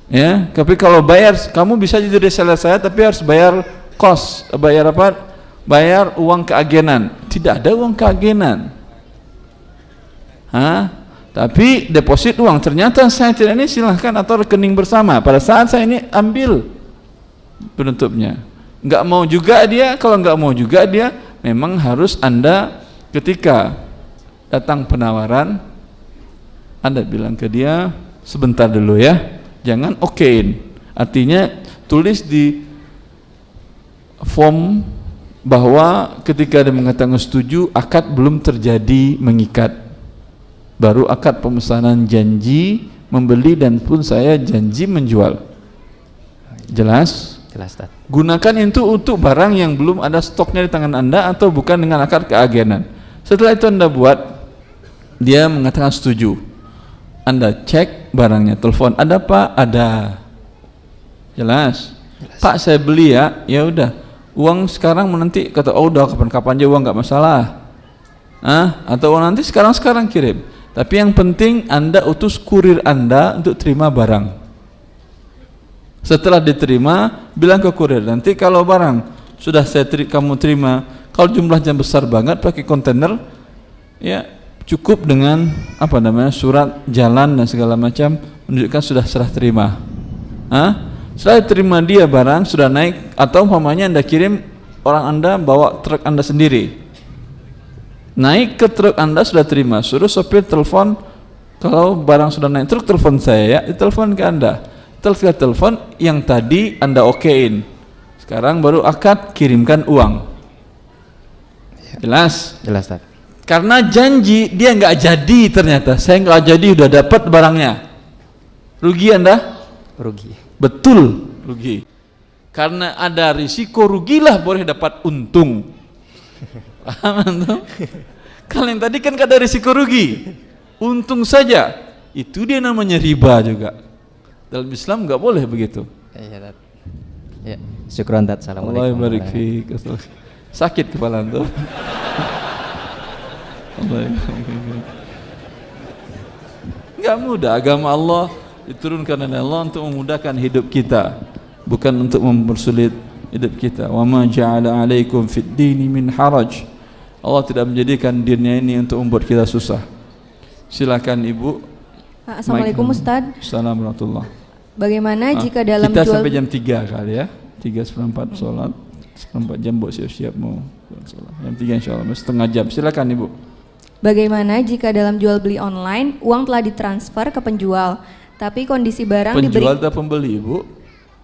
Speaker 1: Ya, tapi kalau bayar, kamu bisa jadi reseller saya, tapi harus bayar kos, bayar apa? Bayar uang keagenan. Tidak ada uang keagenan. Tapi deposit uang, ternyata saya tidak ini, silahkan atau rekening bersama. Pada saat saya ini ambil penutupnya. Nggak mau juga dia, kalau nggak mau juga dia, memang harus Anda ketika datang penawaran, Anda bilang ke dia sebentar dulu ya, jangan okein. Artinya tulis di form bahwa ketika dia mengatakan setuju, akad belum terjadi mengikat. Baru akad pemesanan janji membeli dan pun saya janji menjual. Jelas?
Speaker 5: Jelas, Tat.
Speaker 1: Gunakan itu untuk barang yang belum ada stoknya di tangan Anda atau bukan dengan akad keagenan. Setelah itu Anda buat, dia mengatakan setuju. Anda cek barangnya, telepon, ada Pak? Ada. Jelas? Pak saya beli ya, ya udah. Uang sekarang menanti, kata oh udah kapan-kapan aja uang nggak masalah. Atau uang nanti sekarang kirim. Tapi yang penting Anda utus kurir Anda untuk terima barang. Setelah diterima, bilang ke kurir, nanti kalau barang sudah kamu terima, kalau jumlahnya besar banget pakai kontainer, ya cukup dengan surat jalan dan segala macam menunjukkan sudah serah terima. Setelah terima dia barang sudah naik, atau umpamanya Anda kirim orang Anda bawa truk Anda sendiri, naik ke truk Anda sudah terima, suruh sopir telepon kalau barang sudah naik truk, telepon saya ya, ditelepon ke Anda. Telepon yang tadi Anda okein, sekarang baru akad kirimkan uang. Jelas?
Speaker 5: Jelas, Tat.
Speaker 1: Karena janji dia nggak jadi, ternyata saya nggak jadi udah dapat barangnya, rugi Anda?
Speaker 5: Rugi.
Speaker 1: Betul, rugi. Karena ada risiko, rugilah boleh dapat untung. Paham tuh? Kalau yang tadi kan ada risiko rugi, untung saja, itu dia namanya riba juga. Dalam Islam nggak boleh begitu.
Speaker 5: Iya, Tat. Ya, syukran, Tat. Assalamualaikum.
Speaker 1: Allah barik fiik. Sakit kepala tuh. Nggak mudah, agama Allah diturunkan oleh Allah untuk memudahkan hidup kita, bukan untuk mempersulit hidup kita. Wa ma ja'ala 'alaikum fid dini min haraj. Allah tidak menjadikan dinnya ini untuk membuat kita susah. Silakan Ibu.
Speaker 6: Assalamualaikum Ustaz.
Speaker 1: Assalamualaikum warahmatullahi.
Speaker 6: Bagaimana jika dalam
Speaker 1: kita
Speaker 6: jual...
Speaker 1: sampai jam 3 kali ya, 3:04 sholat, 4 jam buat siap-siap mau sholat. Jam 3 insyaallah, setengah jam. Silakan Ibu.
Speaker 6: Bagaimana jika dalam jual beli online uang telah ditransfer ke penjual, tapi kondisi barang
Speaker 1: penjual atau pembeli, Ibu?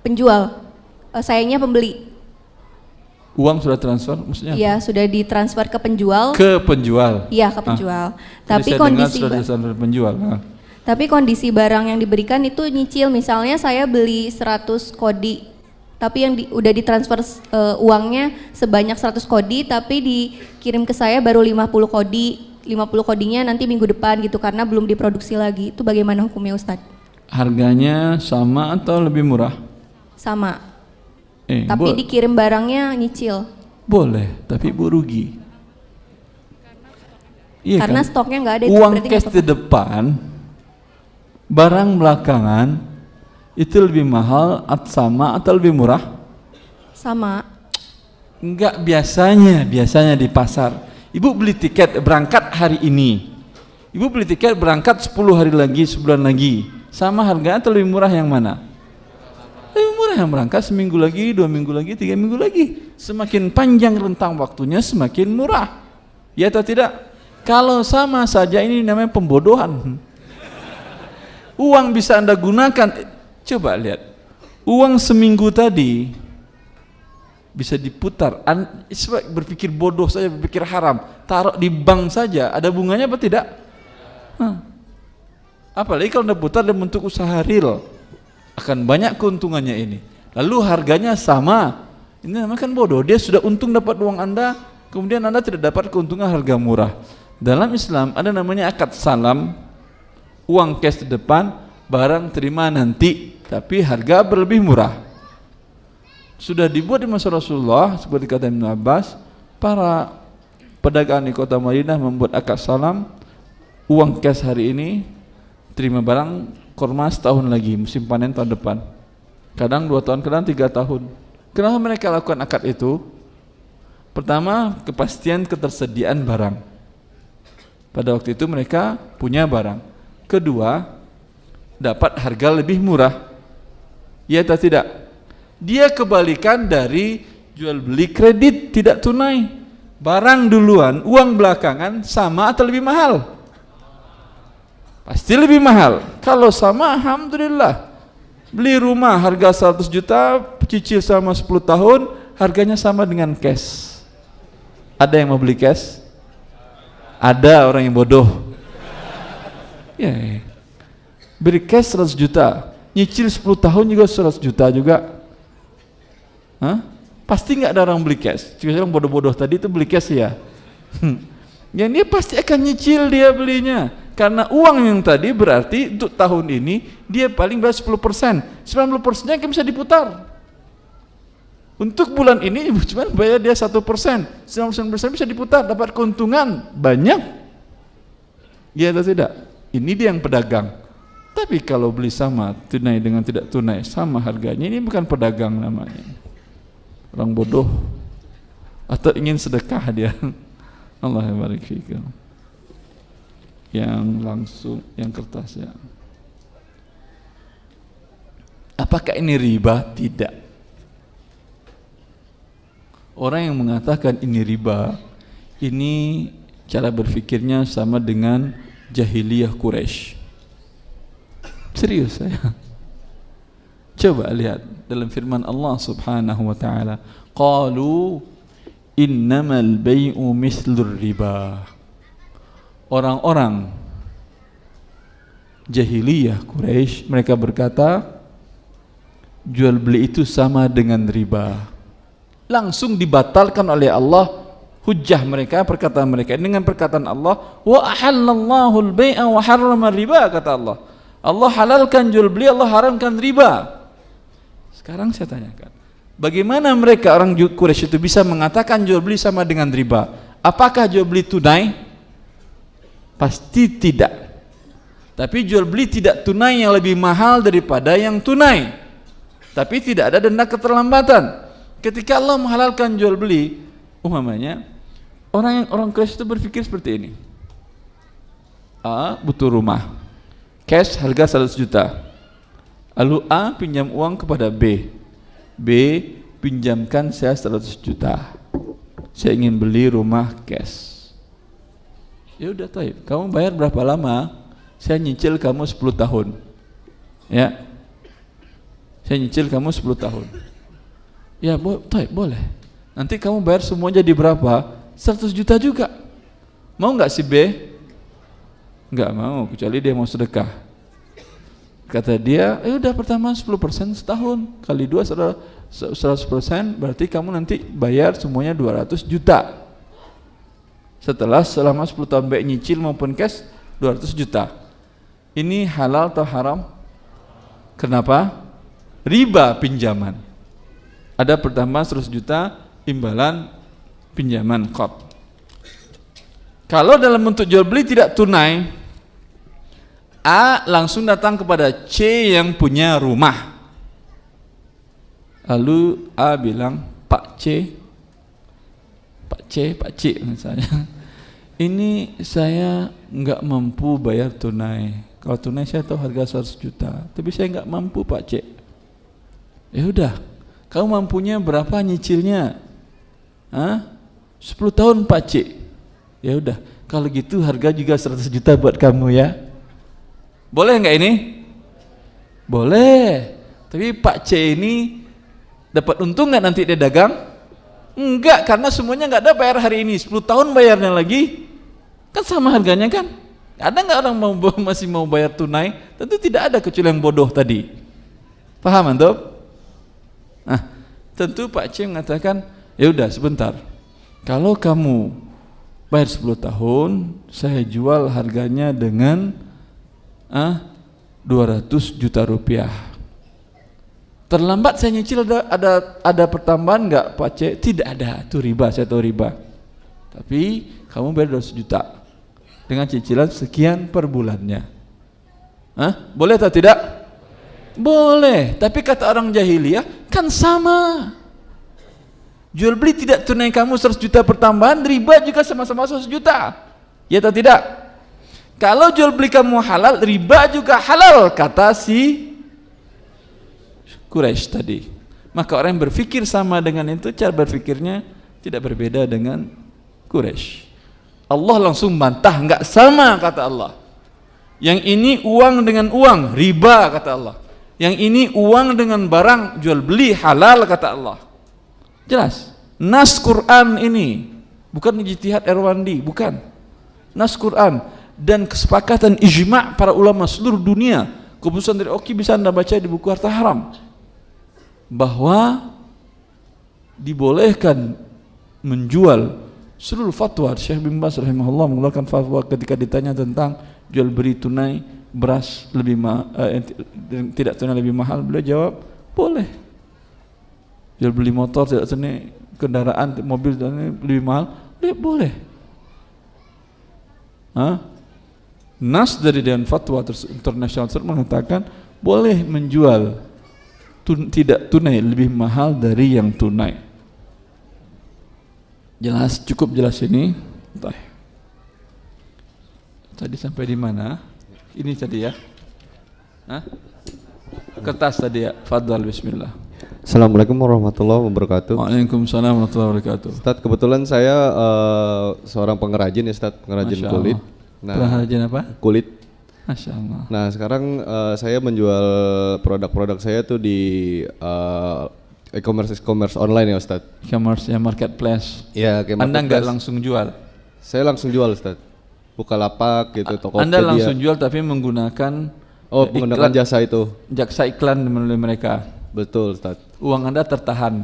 Speaker 6: Penjual. Sayangnya pembeli.
Speaker 1: Uang sudah transfer maksudnya?
Speaker 6: Iya, sudah ditransfer ke penjual.
Speaker 1: Ke penjual.
Speaker 6: Iya, ke penjual.
Speaker 1: Tapi kondisi sudah penjual.
Speaker 6: Tapi kondisi barang yang diberikan itu nyicil, misalnya saya beli 100 kodi, tapi yang udah ditransfer uangnya sebanyak 100 kodi, tapi dikirim ke saya baru 50 kodi. 50 kodinya nanti minggu depan gitu karena belum diproduksi lagi. Itu bagaimana hukumnya, Ustadz?
Speaker 1: Harganya sama atau lebih murah?
Speaker 6: Sama. Tapi dikirim barangnya nyicil.
Speaker 1: Boleh, tapi Ibu rugi. Iya
Speaker 6: karena
Speaker 1: kan?
Speaker 6: Stoknya nggak ada.
Speaker 1: Uang cash di depan, barang belakangan itu lebih mahal sama atau lebih murah?
Speaker 6: Sama.
Speaker 1: Enggak, biasanya di pasar. Ibu beli tiket berangkat hari ini, Ibu beli tiket berangkat 10 hari lagi, sebulan lagi, sama harganya atau lebih murah yang mana? Lebih murah yang berangkat seminggu lagi, 2 minggu lagi, 3 minggu lagi. Semakin panjang rentang waktunya semakin murah, ya atau tidak? Kalau sama saja ini namanya pembodohan. Uang bisa Anda gunakan, coba lihat. Uang seminggu tadi bisa diputar. Berpikir bodoh saja, berpikir haram. Taruh di bank saja, ada bunganya apa tidak? Apalagi kalau Anda putar dalam bentuk usaha real, akan banyak keuntungannya ini. Lalu harganya sama. Ini namanya kan bodoh. Dia sudah untung dapat uang Anda, kemudian Anda tidak dapat keuntungan harga murah. Dalam Islam ada namanya akad salam, uang cash di depan, barang terima nanti, tapi harga berlebih murah. Sudah dibuat di masa Rasulullah, seperti kata Ibn Abbas, para pedagang di kota Madinah membuat akad salam, uang cash hari ini, terima barang kurma setahun lagi, musim panen tahun depan. Kadang 2 tahun, kadang 3 tahun. Kenapa mereka lakukan akad itu? Pertama, kepastian ketersediaan barang. Pada waktu itu mereka punya barang. Kedua, dapat harga lebih murah. Ya atau tidak? Dia kebalikan dari jual beli kredit, tidak tunai. Barang duluan, uang belakangan, sama atau lebih mahal? Pasti lebih mahal. Kalau sama, alhamdulillah. Beli rumah harga 100 juta, cicil sama 10 tahun, harganya sama dengan cash. Ada yang mau beli cash? Ada orang yang bodoh. Ya. Beri cash 100 juta, nyicil 10 tahun juga 100 juta juga. Pasti nggak ada orang beli cash. Cuma orang bodoh-bodoh tadi itu beli cash ya. Ya dia pasti akan nyicil dia belinya. Karena uang yang tadi berarti untuk tahun ini dia paling bayar 10%. 90%-nya kan bisa diputar. Untuk bulan ini cuma bayar dia 1%, 99% bisa diputar, dapat keuntungan banyak. Ya atau tidak? Ini dia yang pedagang. Tapi kalau beli sama, tunai dengan tidak tunai, sama harganya, ini bukan pedagang namanya. Orang bodoh. Atau ingin sedekah dia. Allah barik fikum. Yang langsung, yang kertas ya. Apakah ini riba? Tidak. Orang yang mengatakan ini riba, ini cara berfikirnya sama dengan jahiliyah Quraisy. Serius saya. Coba lihat dalam firman Allah Subhanahu wa taala, qalu innamal bai'u mislur riba. Orang-orang jahiliyah Quraisy mereka berkata jual beli itu sama dengan riba. Langsung dibatalkan oleh Allah hujjah mereka, perkataan mereka dengan perkataan Allah, wa ahallallahu al-bai'a wa harrama riba, kata Allah. Allah halalkan jual beli, Allah haramkan riba. Sekarang saya tanyakan, bagaimana mereka orang Quraisy itu bisa mengatakan jual beli sama dengan riba? Apakah jual beli tunai? Pasti tidak. Tapi jual beli tidak tunai yang lebih mahal daripada yang tunai. Tapi tidak ada denda keterlambatan. Ketika Allah menghalalkan jual beli, umpamanya orang Quraisy itu berpikir seperti ini. A butuh rumah, cash harga 100 juta. Lalu A pinjam uang kepada B. B pinjamkan saya 100 juta. Saya ingin beli rumah cash. Ya udah taib. Kamu bayar berapa lama? Saya nyicil kamu 10 tahun. Ya. Saya nyicil kamu 10 tahun. Ya taib, boleh. Nanti kamu bayar semuanya jadi berapa? 100 juta juga. Mau nggak si B? Nggak mau, kecuali dia mau sedekah. Kata dia, udah pertama 10% setahun, kali 2 100%, berarti kamu nanti bayar semuanya 200 juta. Setelah selama 10 tahun baik nyicil maupun cash 200 juta. Ini halal atau haram? Kenapa? Riba pinjaman. Ada pertama 100 juta imbalan pinjaman qard. Kalau dalam bentuk jual beli tidak tunai, A langsung datang kepada C yang punya rumah. Lalu A bilang, Pak C misalnya, ini saya nggak mampu bayar tunai. Kalau tunai saya tahu harga 100 juta, tapi saya nggak mampu Pak C. Ya udah, kamu mampunya berapa nyicilnya? 10 tahun Pak C. Ya udah, kalau gitu harga juga 100 juta buat kamu ya. Boleh nggak ini? Boleh. Tapi Pak C ini dapat untung nggak nanti dia dagang? Enggak, karena semuanya nggak ada bayar hari ini, 10 tahun bayarnya lagi. Kan sama harganya kan? Ada nggak orang masih mau bayar tunai? Tentu tidak ada kecuali yang bodoh tadi. Paham antum? Nah, tentu Pak C mengatakan, ya udah sebentar. Kalau kamu bayar 10 tahun, saya jual harganya dengan 200 juta rupiah. Terlambat saya nyicil, ada pertambahan nggak Pak C? Tidak ada, itu riba, saya tahu riba. Tapi kamu bayar 200 juta dengan cicilan sekian per bulannya. Boleh atau tidak? Boleh. Tapi kata orang jahiliyah kan sama. Jual beli tidak tunai kamu 100 juta pertambahan, riba juga sama-sama 100 juta. Ya atau tidak? Kalau jual beli kamu halal, riba juga halal, kata si Quraisy tadi. Maka orang yang berpikir sama dengan itu, cara berpikirnya tidak berbeda dengan Quraisy. Allah langsung bantah, enggak sama kata Allah. Yang ini uang dengan uang, riba kata Allah. Yang ini uang dengan barang, jual beli halal kata Allah. Jelas. Nas Quran ini bukan ijtihad Erwandi, bukan. Nas Quran dan kesepakatan ijma' para ulama seluruh dunia. Keputusan dari Oki bisa Anda baca di buku Harta Haram, bahwa dibolehkan menjual. Seluruh fatwa Syekh bin Baz rahimahullah mengeluarkan fatwa ketika ditanya tentang jual beli tunai beras lebih tidak tunai lebih mahal, beliau jawab boleh. Jual beli motor tidak tunai, kendaraan mobil lebih mahal, boleh. Nas dari Dewan Fatwa Internasional mengatakan boleh menjual tidak tunai lebih mahal dari yang tunai. Jelas, cukup jelas ini. Tadi sampai di mana? Ini tadi ya. Kertas tadi ya. Fadhal, bismillah.
Speaker 7: Assalamualaikum warahmatullahi wabarakatuh.
Speaker 1: Waalaikumsalam warahmatullahi wabarakatuh.
Speaker 7: Ustaz, kebetulan saya seorang pengrajin ya Ustaz, pengrajin kulit. Nah,
Speaker 1: pengrajin apa?
Speaker 7: Kulit.
Speaker 1: Masya Allah.
Speaker 7: Nah sekarang saya menjual produk-produk saya tuh di e-commerce online ya Ustaz.
Speaker 1: E-commerce ya, marketplace.
Speaker 7: Ya, kayak
Speaker 1: Anda nggak langsung jual?
Speaker 7: Saya langsung jual Ustaz. Bukalapak gitu, Tokopedia.
Speaker 1: Anda langsung jual tapi menggunakan
Speaker 7: menggunakan jasa itu.
Speaker 1: Jaksa iklan melalui mereka.
Speaker 7: Betul Ustaz.
Speaker 1: Uang Anda tertahan.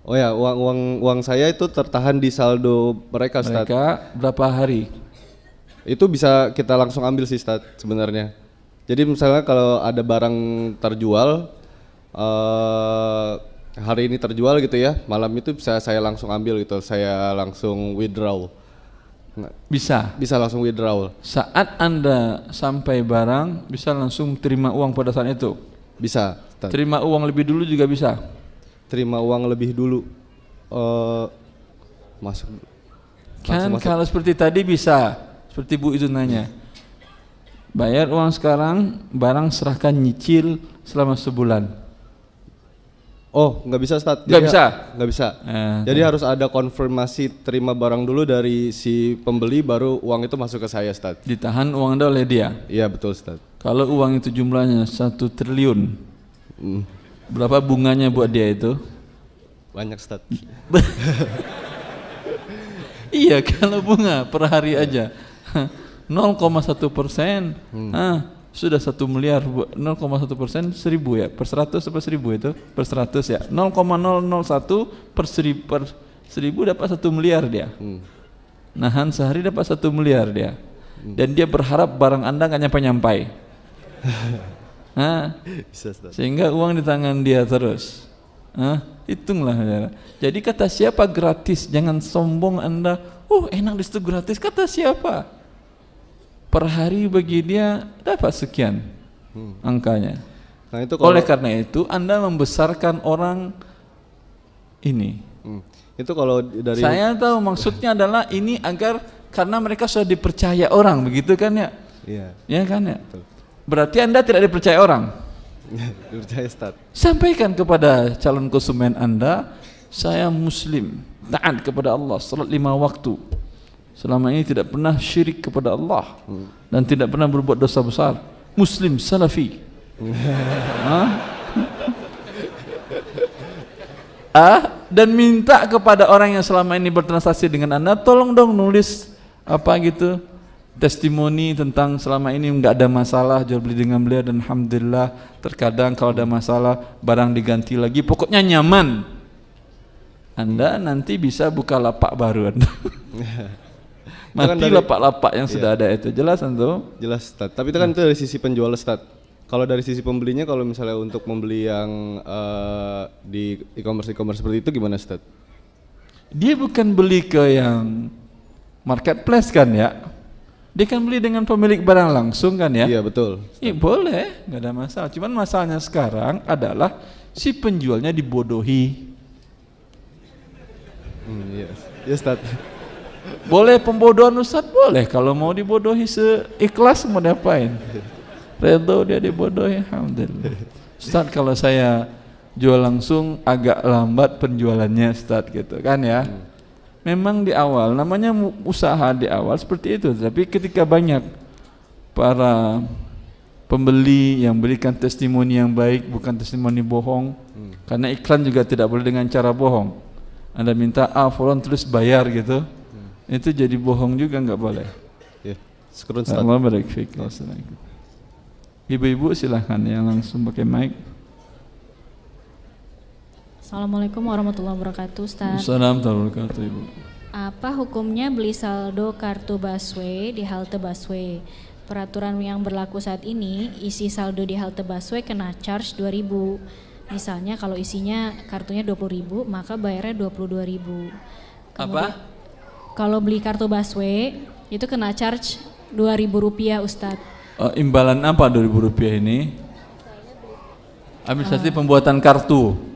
Speaker 7: Oh ya, uang saya itu tertahan di saldo mereka Ustaz.
Speaker 1: Mereka berapa hari?
Speaker 7: Itu bisa kita langsung ambil sih Ustaz sebenarnya. Jadi misalnya kalau ada barang terjual hari ini terjual gitu ya, malam itu bisa saya langsung ambil gitu, saya langsung withdraw.
Speaker 1: Bisa
Speaker 7: langsung withdraw.
Speaker 1: Saat Anda sampai barang bisa langsung terima uang pada saat itu?
Speaker 7: Bisa.
Speaker 1: Terima uang lebih dulu juga bisa?
Speaker 7: Terima uang lebih dulu masuk
Speaker 1: kan masuk. Kalau seperti tadi bisa, seperti Bu itu nanya, bayar uang sekarang, barang serahkan nyicil selama sebulan.
Speaker 7: Oh, nggak bisa Ustaz.
Speaker 1: Nggak bisa?
Speaker 7: Nggak bisa. Jadi harus ada konfirmasi terima barang dulu dari si pembeli, baru uang itu masuk ke saya Ustaz.
Speaker 1: Ditahan uang Anda oleh dia?
Speaker 7: Iya betul Ustaz.
Speaker 1: Kalau uang itu jumlahnya 1 triliun, berapa bunganya buat dia itu?
Speaker 7: Banyak Ustaz.
Speaker 1: Iya, kalau bunga per hari aja 0,1%, sudah 1 miliar. 0,1% 1000 ya, per 100 per 1000 itu per 100 ya, 0,001 per 1000 dapat 1 miliar dia. Nahan sehari dapat 1 miliar dia. Dan dia berharap barang Anda nggak nyampe-nyampai. Sehingga uang di tangan dia terus. Hitunglah ya. Jadi kata siapa gratis, jangan sombong Anda. Enak di situ gratis, kata siapa? Per hari bagi dia dapat sekian angkanya.
Speaker 7: Nah, itu
Speaker 1: oleh karena itu Anda membesarkan orang ini.
Speaker 7: Itu kalau dari
Speaker 1: saya tahu maksudnya adalah ini agar karena mereka sudah dipercaya orang, begitu kan ya?
Speaker 7: Iya.
Speaker 1: Ya kan ya? Betul. Berarti Anda tidak dipercaya orang.
Speaker 7: Dipercaya Ustaz.
Speaker 1: Sampaikan kepada calon konsumen Anda, saya muslim, taat kepada Allah, salat 5 waktu. selama ini tidak pernah syirik kepada Allah dan tidak pernah berbuat dosa besar, muslim salafi. Dan minta kepada orang yang selama ini bertransaksi dengan Anda, tolong dong nulis apa gitu, testimoni tentang selama ini nggak ada masalah jual beli dengan beliau, dan alhamdulillah terkadang kalau ada masalah barang diganti lagi, pokoknya nyaman. Anda nanti bisa buka lapak baru Anda. Mati lapak-lapak yang sudah ada itu. Jelas antum?
Speaker 7: Jelas Ustaz. Tapi itu kan itu dari sisi penjual Ustaz. Kalau dari sisi pembelinya, kalau misalnya untuk membeli yang di e-commerce seperti itu gimana Ustaz?
Speaker 1: Dia bukan beli ke yang marketplace kan ya? Dia kan beli dengan pemilik barang langsung kan ya?
Speaker 7: Iya betul.
Speaker 1: Iya boleh, nggak ada masalah. Cuman masalahnya sekarang adalah si penjualnya dibodohi.
Speaker 7: Iya, Ustaz.
Speaker 1: Boleh pembodohan Ustaz? Boleh, kalau mau dibodohi seikhlas mau diapain? Redo dia dibodohi, alhamdulillah. Ustaz, kalau saya jual langsung agak lambat penjualannya Ustaz gitu kan ya. Memang di awal, namanya usaha di awal seperti itu, tapi ketika banyak para pembeli yang berikan testimoni yang baik, bukan testimoni bohong, karena iklan juga tidak boleh dengan cara bohong. Anda minta fulan terus bayar gitu, itu jadi bohong juga, nggak boleh.
Speaker 7: Ya, syukur Ustaz.
Speaker 1: Allah barik fiik. Ibu-ibu silahkan yang langsung pakai mic.
Speaker 3: Assalamualaikum warahmatullahi wabarakatuh, Ustaz.
Speaker 1: Assalamualaikum warahmatullahi wabarakatuh, Ibu.
Speaker 3: Apa hukumnya beli saldo kartu busway di halte busway? Peraturan yang berlaku saat ini, isi saldo di halte busway kena charge 2.000. Misalnya kalau isinya kartunya 20.000, maka bayarnya 22.000.
Speaker 1: Apa?
Speaker 3: Kalau beli kartu busway itu kena charge 2.000 rupiah, Ustadz.
Speaker 1: Imbalan apa 2.000 rupiah ini? Administrasi pembuatan kartu.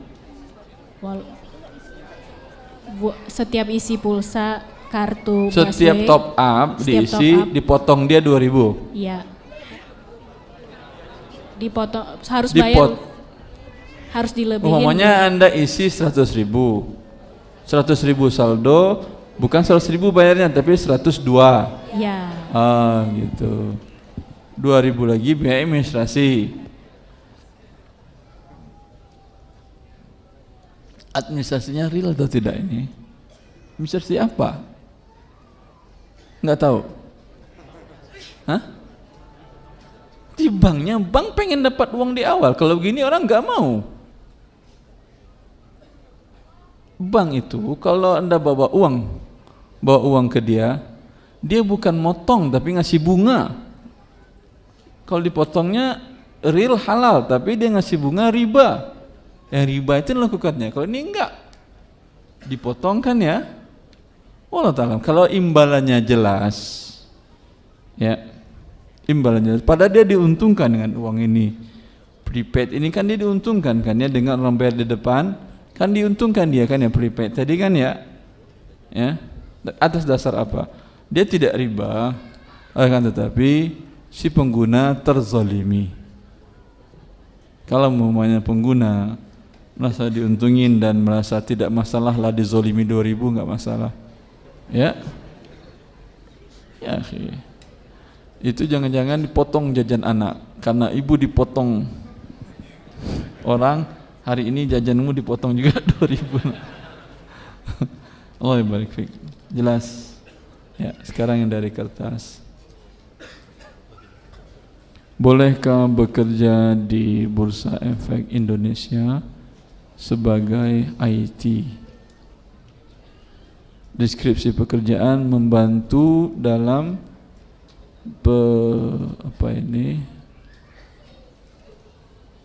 Speaker 3: Setiap isi pulsa kartu
Speaker 1: setiap
Speaker 3: busway,
Speaker 1: top up diisi top up, dipotong dia 2.000.
Speaker 3: Iya. Dipotong, harus bayar. Harus dilebihin.
Speaker 1: Umpamanya Anda isi 100.000. 100.000 saldo, bukan 100.000 bayarnya tapi 102.
Speaker 3: Iya.
Speaker 1: Gitu. 2.000 lagi biaya administrasi. Administrasinya real atau tidak ini? Administrasi apa? Nggak tahu. Hah? Di banknya, bank pengen dapat uang di awal. Kalau begini orang nggak mau. Bank itu kalau Anda bawa uang ke dia bukan motong tapi ngasih bunga. Kalau dipotongnya real halal, tapi dia ngasih bunga riba. Yang riba itu lakukannya. Kalau ini enggak, dipotong kan ya. Wallah ta'ala. Kalau imbalannya jelas, ya imbalannya. Padahal dia diuntungkan dengan uang ini. Prepaid ini kan dia diuntungkan kan ya, dengan orang bayar di depan kan diuntungkan dia kan ya prepaid. Tadi kan ya atas dasar apa? Dia tidak riba, akan tetapi si pengguna terzalimi. Kalau umpamanya pengguna merasa diuntungin dan merasa tidak masalah lah dizolimi 2.000, nggak masalah. Ya, itu jangan-jangan dipotong jajan anak karena ibu dipotong orang, hari ini jajanmu dipotong juga 2.000. Allah barik fiik. Jelas ya. Sekarang yang dari kertas, bolehkah bekerja di Bursa Efek Indonesia sebagai IT? Deskripsi pekerjaan membantu dalam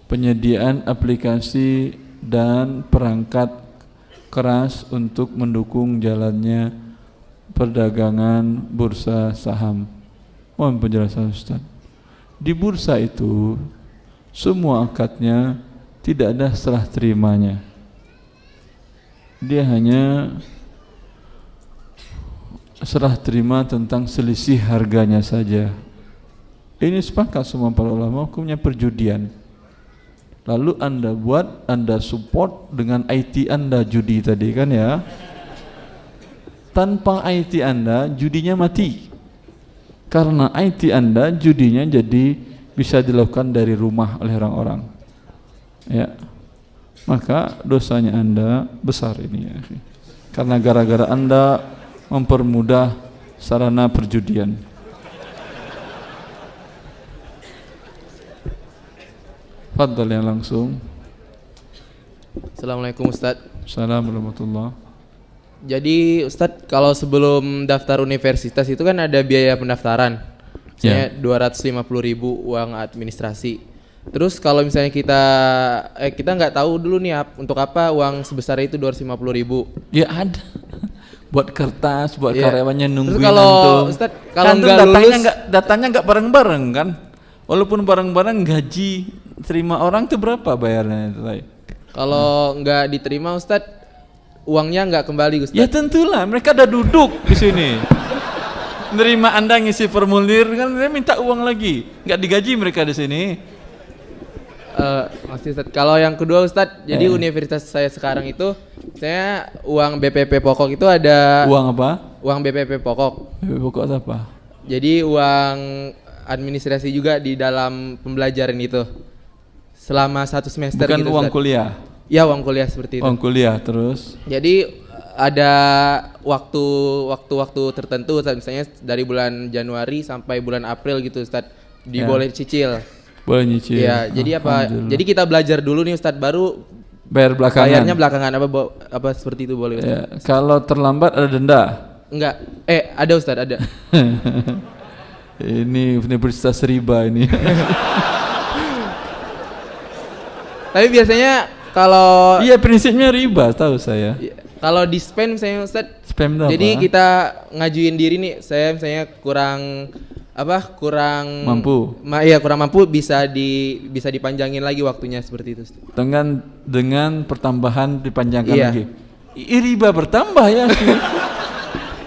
Speaker 1: penyediaan aplikasi dan perangkat keras untuk mendukung jalannya perdagangan bursa saham. Mohon penjelasan Ustaz. Di bursa itu semua akadnya tidak ada serah terimanya. Dia hanya serah terima tentang selisih harganya saja. Ini sepakat semua para ulama, hukumnya perjudian. Lalu Anda support dengan IT Anda judi tadi kan ya. Tanpa IT Anda, judinya mati. Karena IT Anda, judinya jadi bisa dilakukan dari rumah oleh orang-orang. Ya. Maka dosanya Anda besar ini ya. Karena gara-gara Anda mempermudah sarana perjudian. Fadhal yang langsung.
Speaker 8: Assalamualaikum Ustadz.
Speaker 1: Assalamualaikum warahmatullahi.
Speaker 8: Jadi Ustadz, kalau sebelum daftar universitas itu kan ada biaya pendaftaran, misalnya 250.000 uang administrasi. Terus kalau misalnya kita nggak tahu dulu nih untuk apa uang sebesar itu 250.000.
Speaker 1: Ya ada. Buat kertas, buat karyawannya nungguin.
Speaker 8: Terus kalau Ustadz, kalau nggak lulus,
Speaker 1: datanya nggak bareng-bareng kan? Walaupun bareng-bareng gaji terima orang tuh berapa bayarnya itu?
Speaker 8: Kalau nggak diterima Ustadz, uangnya nggak kembali Ustadz.
Speaker 1: Ya tentulah, mereka udah duduk di sini. Nerima Anda ngisi formulir kan, dia minta uang lagi. Nggak digaji mereka di sini.
Speaker 8: Masih Ustadz. Kalau yang kedua Ustadz, jadi universitas saya sekarang itu, saya uang BPP pokok itu ada.
Speaker 1: Uang apa?
Speaker 8: Uang BPP pokok.
Speaker 1: BPP pokok itu apa?
Speaker 8: Jadi uang administrasi juga di dalam pembelajaran itu selama 1 semester.
Speaker 1: Bukan
Speaker 8: gitu,
Speaker 1: uang
Speaker 8: Ustadz.
Speaker 1: kuliah?
Speaker 8: Ya uang kuliah seperti itu.
Speaker 1: Uang kuliah terus?
Speaker 8: Jadi ada waktu tertentu Ustadz, misalnya dari bulan Januari sampai bulan April gitu Ustadz, boleh cicil.
Speaker 1: Boleh nyicil.
Speaker 8: Ya, jadi apa? Jadi kita belajar dulu nih Ustadz, baru
Speaker 1: bayar belakangan.
Speaker 8: Bayarnya belakangan apa seperti itu boleh Ustadz.
Speaker 1: Ya, kalau terlambat ada denda?
Speaker 8: Enggak. Ada Ustadz, ada.
Speaker 1: Ini universitas riba ini.
Speaker 8: Tapi biasanya kalau
Speaker 1: iya prinsipnya riba, tahu saya.
Speaker 8: Kalau di spam misalnya Ustadz,
Speaker 1: spam
Speaker 8: jadi kita ngajuin diri nih, saya misalnya kurang
Speaker 1: mampu.
Speaker 8: Kurang mampu, bisa dipanjangin lagi waktunya seperti itu.
Speaker 1: Dengan pertambahan dipanjangkan lagi. Riba bertambah ya.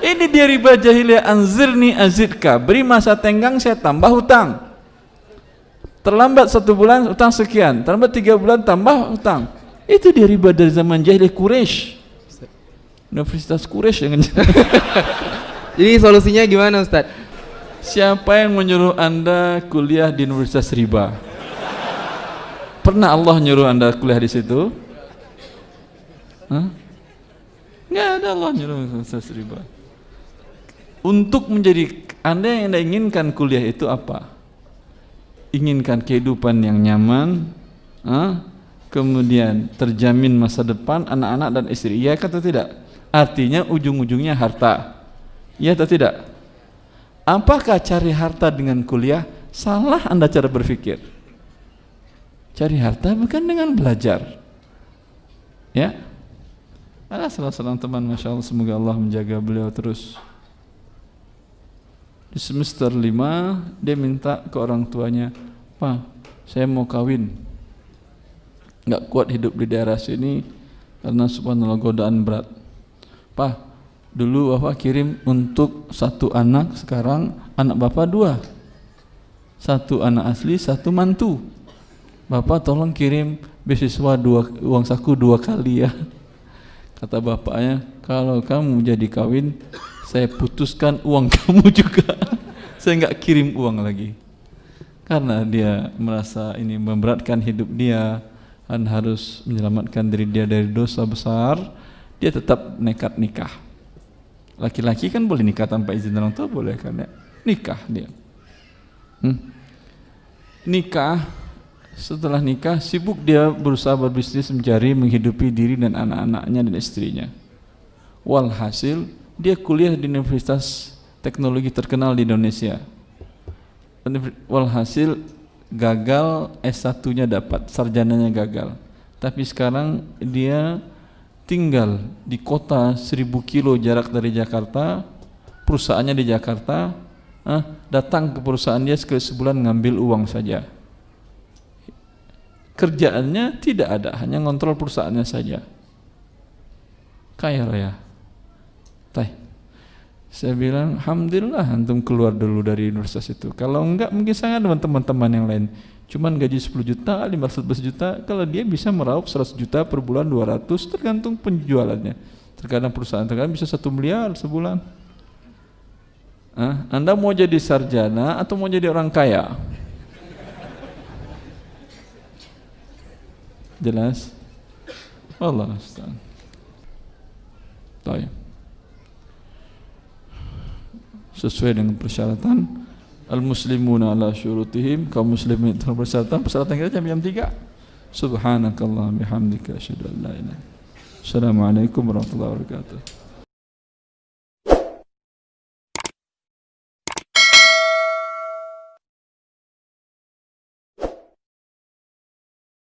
Speaker 1: Ini dia riba jahiliyah, anzirni azidka. Beri masa tenggang saya tambah hutang. Terlambat 1 bulan hutang sekian, terlambat 3 bulan tambah hutang. Itu dia riba dari zaman jahiliyah Quraisy. Universitas Quraisy dengan.
Speaker 8: Jadi solusinya gimana Ustadz?
Speaker 1: Siapa yang menyuruh Anda kuliah di universitas riba? Pernah Allah nyuruh Anda kuliah di situ? Nggak ada Allah nyuruh universitas riba. Untuk menjadi Anda yang Anda inginkan kuliah itu apa? Inginkan kehidupan yang nyaman, kemudian terjamin masa depan anak-anak dan istri, iya atau tidak? Artinya ujung-ujungnya harta, iya atau tidak? Apakah cari harta dengan kuliah? Salah Anda cara berpikir. Cari harta bukan dengan belajar. Ya, ada salah seorang teman, masya Allah, semoga Allah menjaga beliau terus. Di semester 5 dia minta ke orang tuanya, Pak, saya mau kawin, nggak kuat hidup di daerah sini karena subhanallah godaan berat. Pak, dulu Bapak kirim untuk 1 anak, sekarang anak Bapak 2, 1 anak asli, 1 mantu. Bapak tolong kirim beasiswa uang saku 2 kali ya. Kata bapaknya, kalau kamu jadi kawin, saya putuskan uang kamu juga. Saya nggak kirim uang lagi. Karena dia merasa ini memberatkan hidup dia dan harus menyelamatkan diri dia dari dosa besar, dia tetap nekat nikah. Laki-laki kan boleh nikah tanpa izin orang tua, boleh kan ya? Nikah dia. Nikah, setelah nikah sibuk dia berusaha berbisnis, mencari menghidupi diri dan anak-anaknya dan istrinya. Walhasil dia kuliah di universitas teknologi terkenal di Indonesia. Walhasil gagal, S1-nya dapat, sarjananya gagal. Tapi sekarang dia tinggal di kota 1000 kilo jarak dari Jakarta, perusahaannya di Jakarta, datang ke perusahaan dia sekali sebulan ngambil uang saja. Kerjaannya tidak ada, hanya ngontrol perusahaannya saja. Kaya raya. Saya bilang, alhamdulillah antum keluar dulu dari universitas itu. Kalau enggak mungkin saya dengan teman-teman yang lain. Cuman gaji 10 juta, 511 juta, kalau dia bisa meraup 100 juta per bulan, 200, tergantung penjualannya. Terkadang perusahaan terkadang bisa 1 miliar sebulan. Anda mau jadi sarjana atau mau jadi orang kaya? Jelas? Allah Ustaz. Baik. Sesuai dengan persyaratan al-muslimuna ala syurutihim, kaum muslimin persyaratan kita jam 3. Subhanakallah bihamdika asyhadu an la ilaha illa anta. Assalamualaikum warahmatullahi wabarakatuh.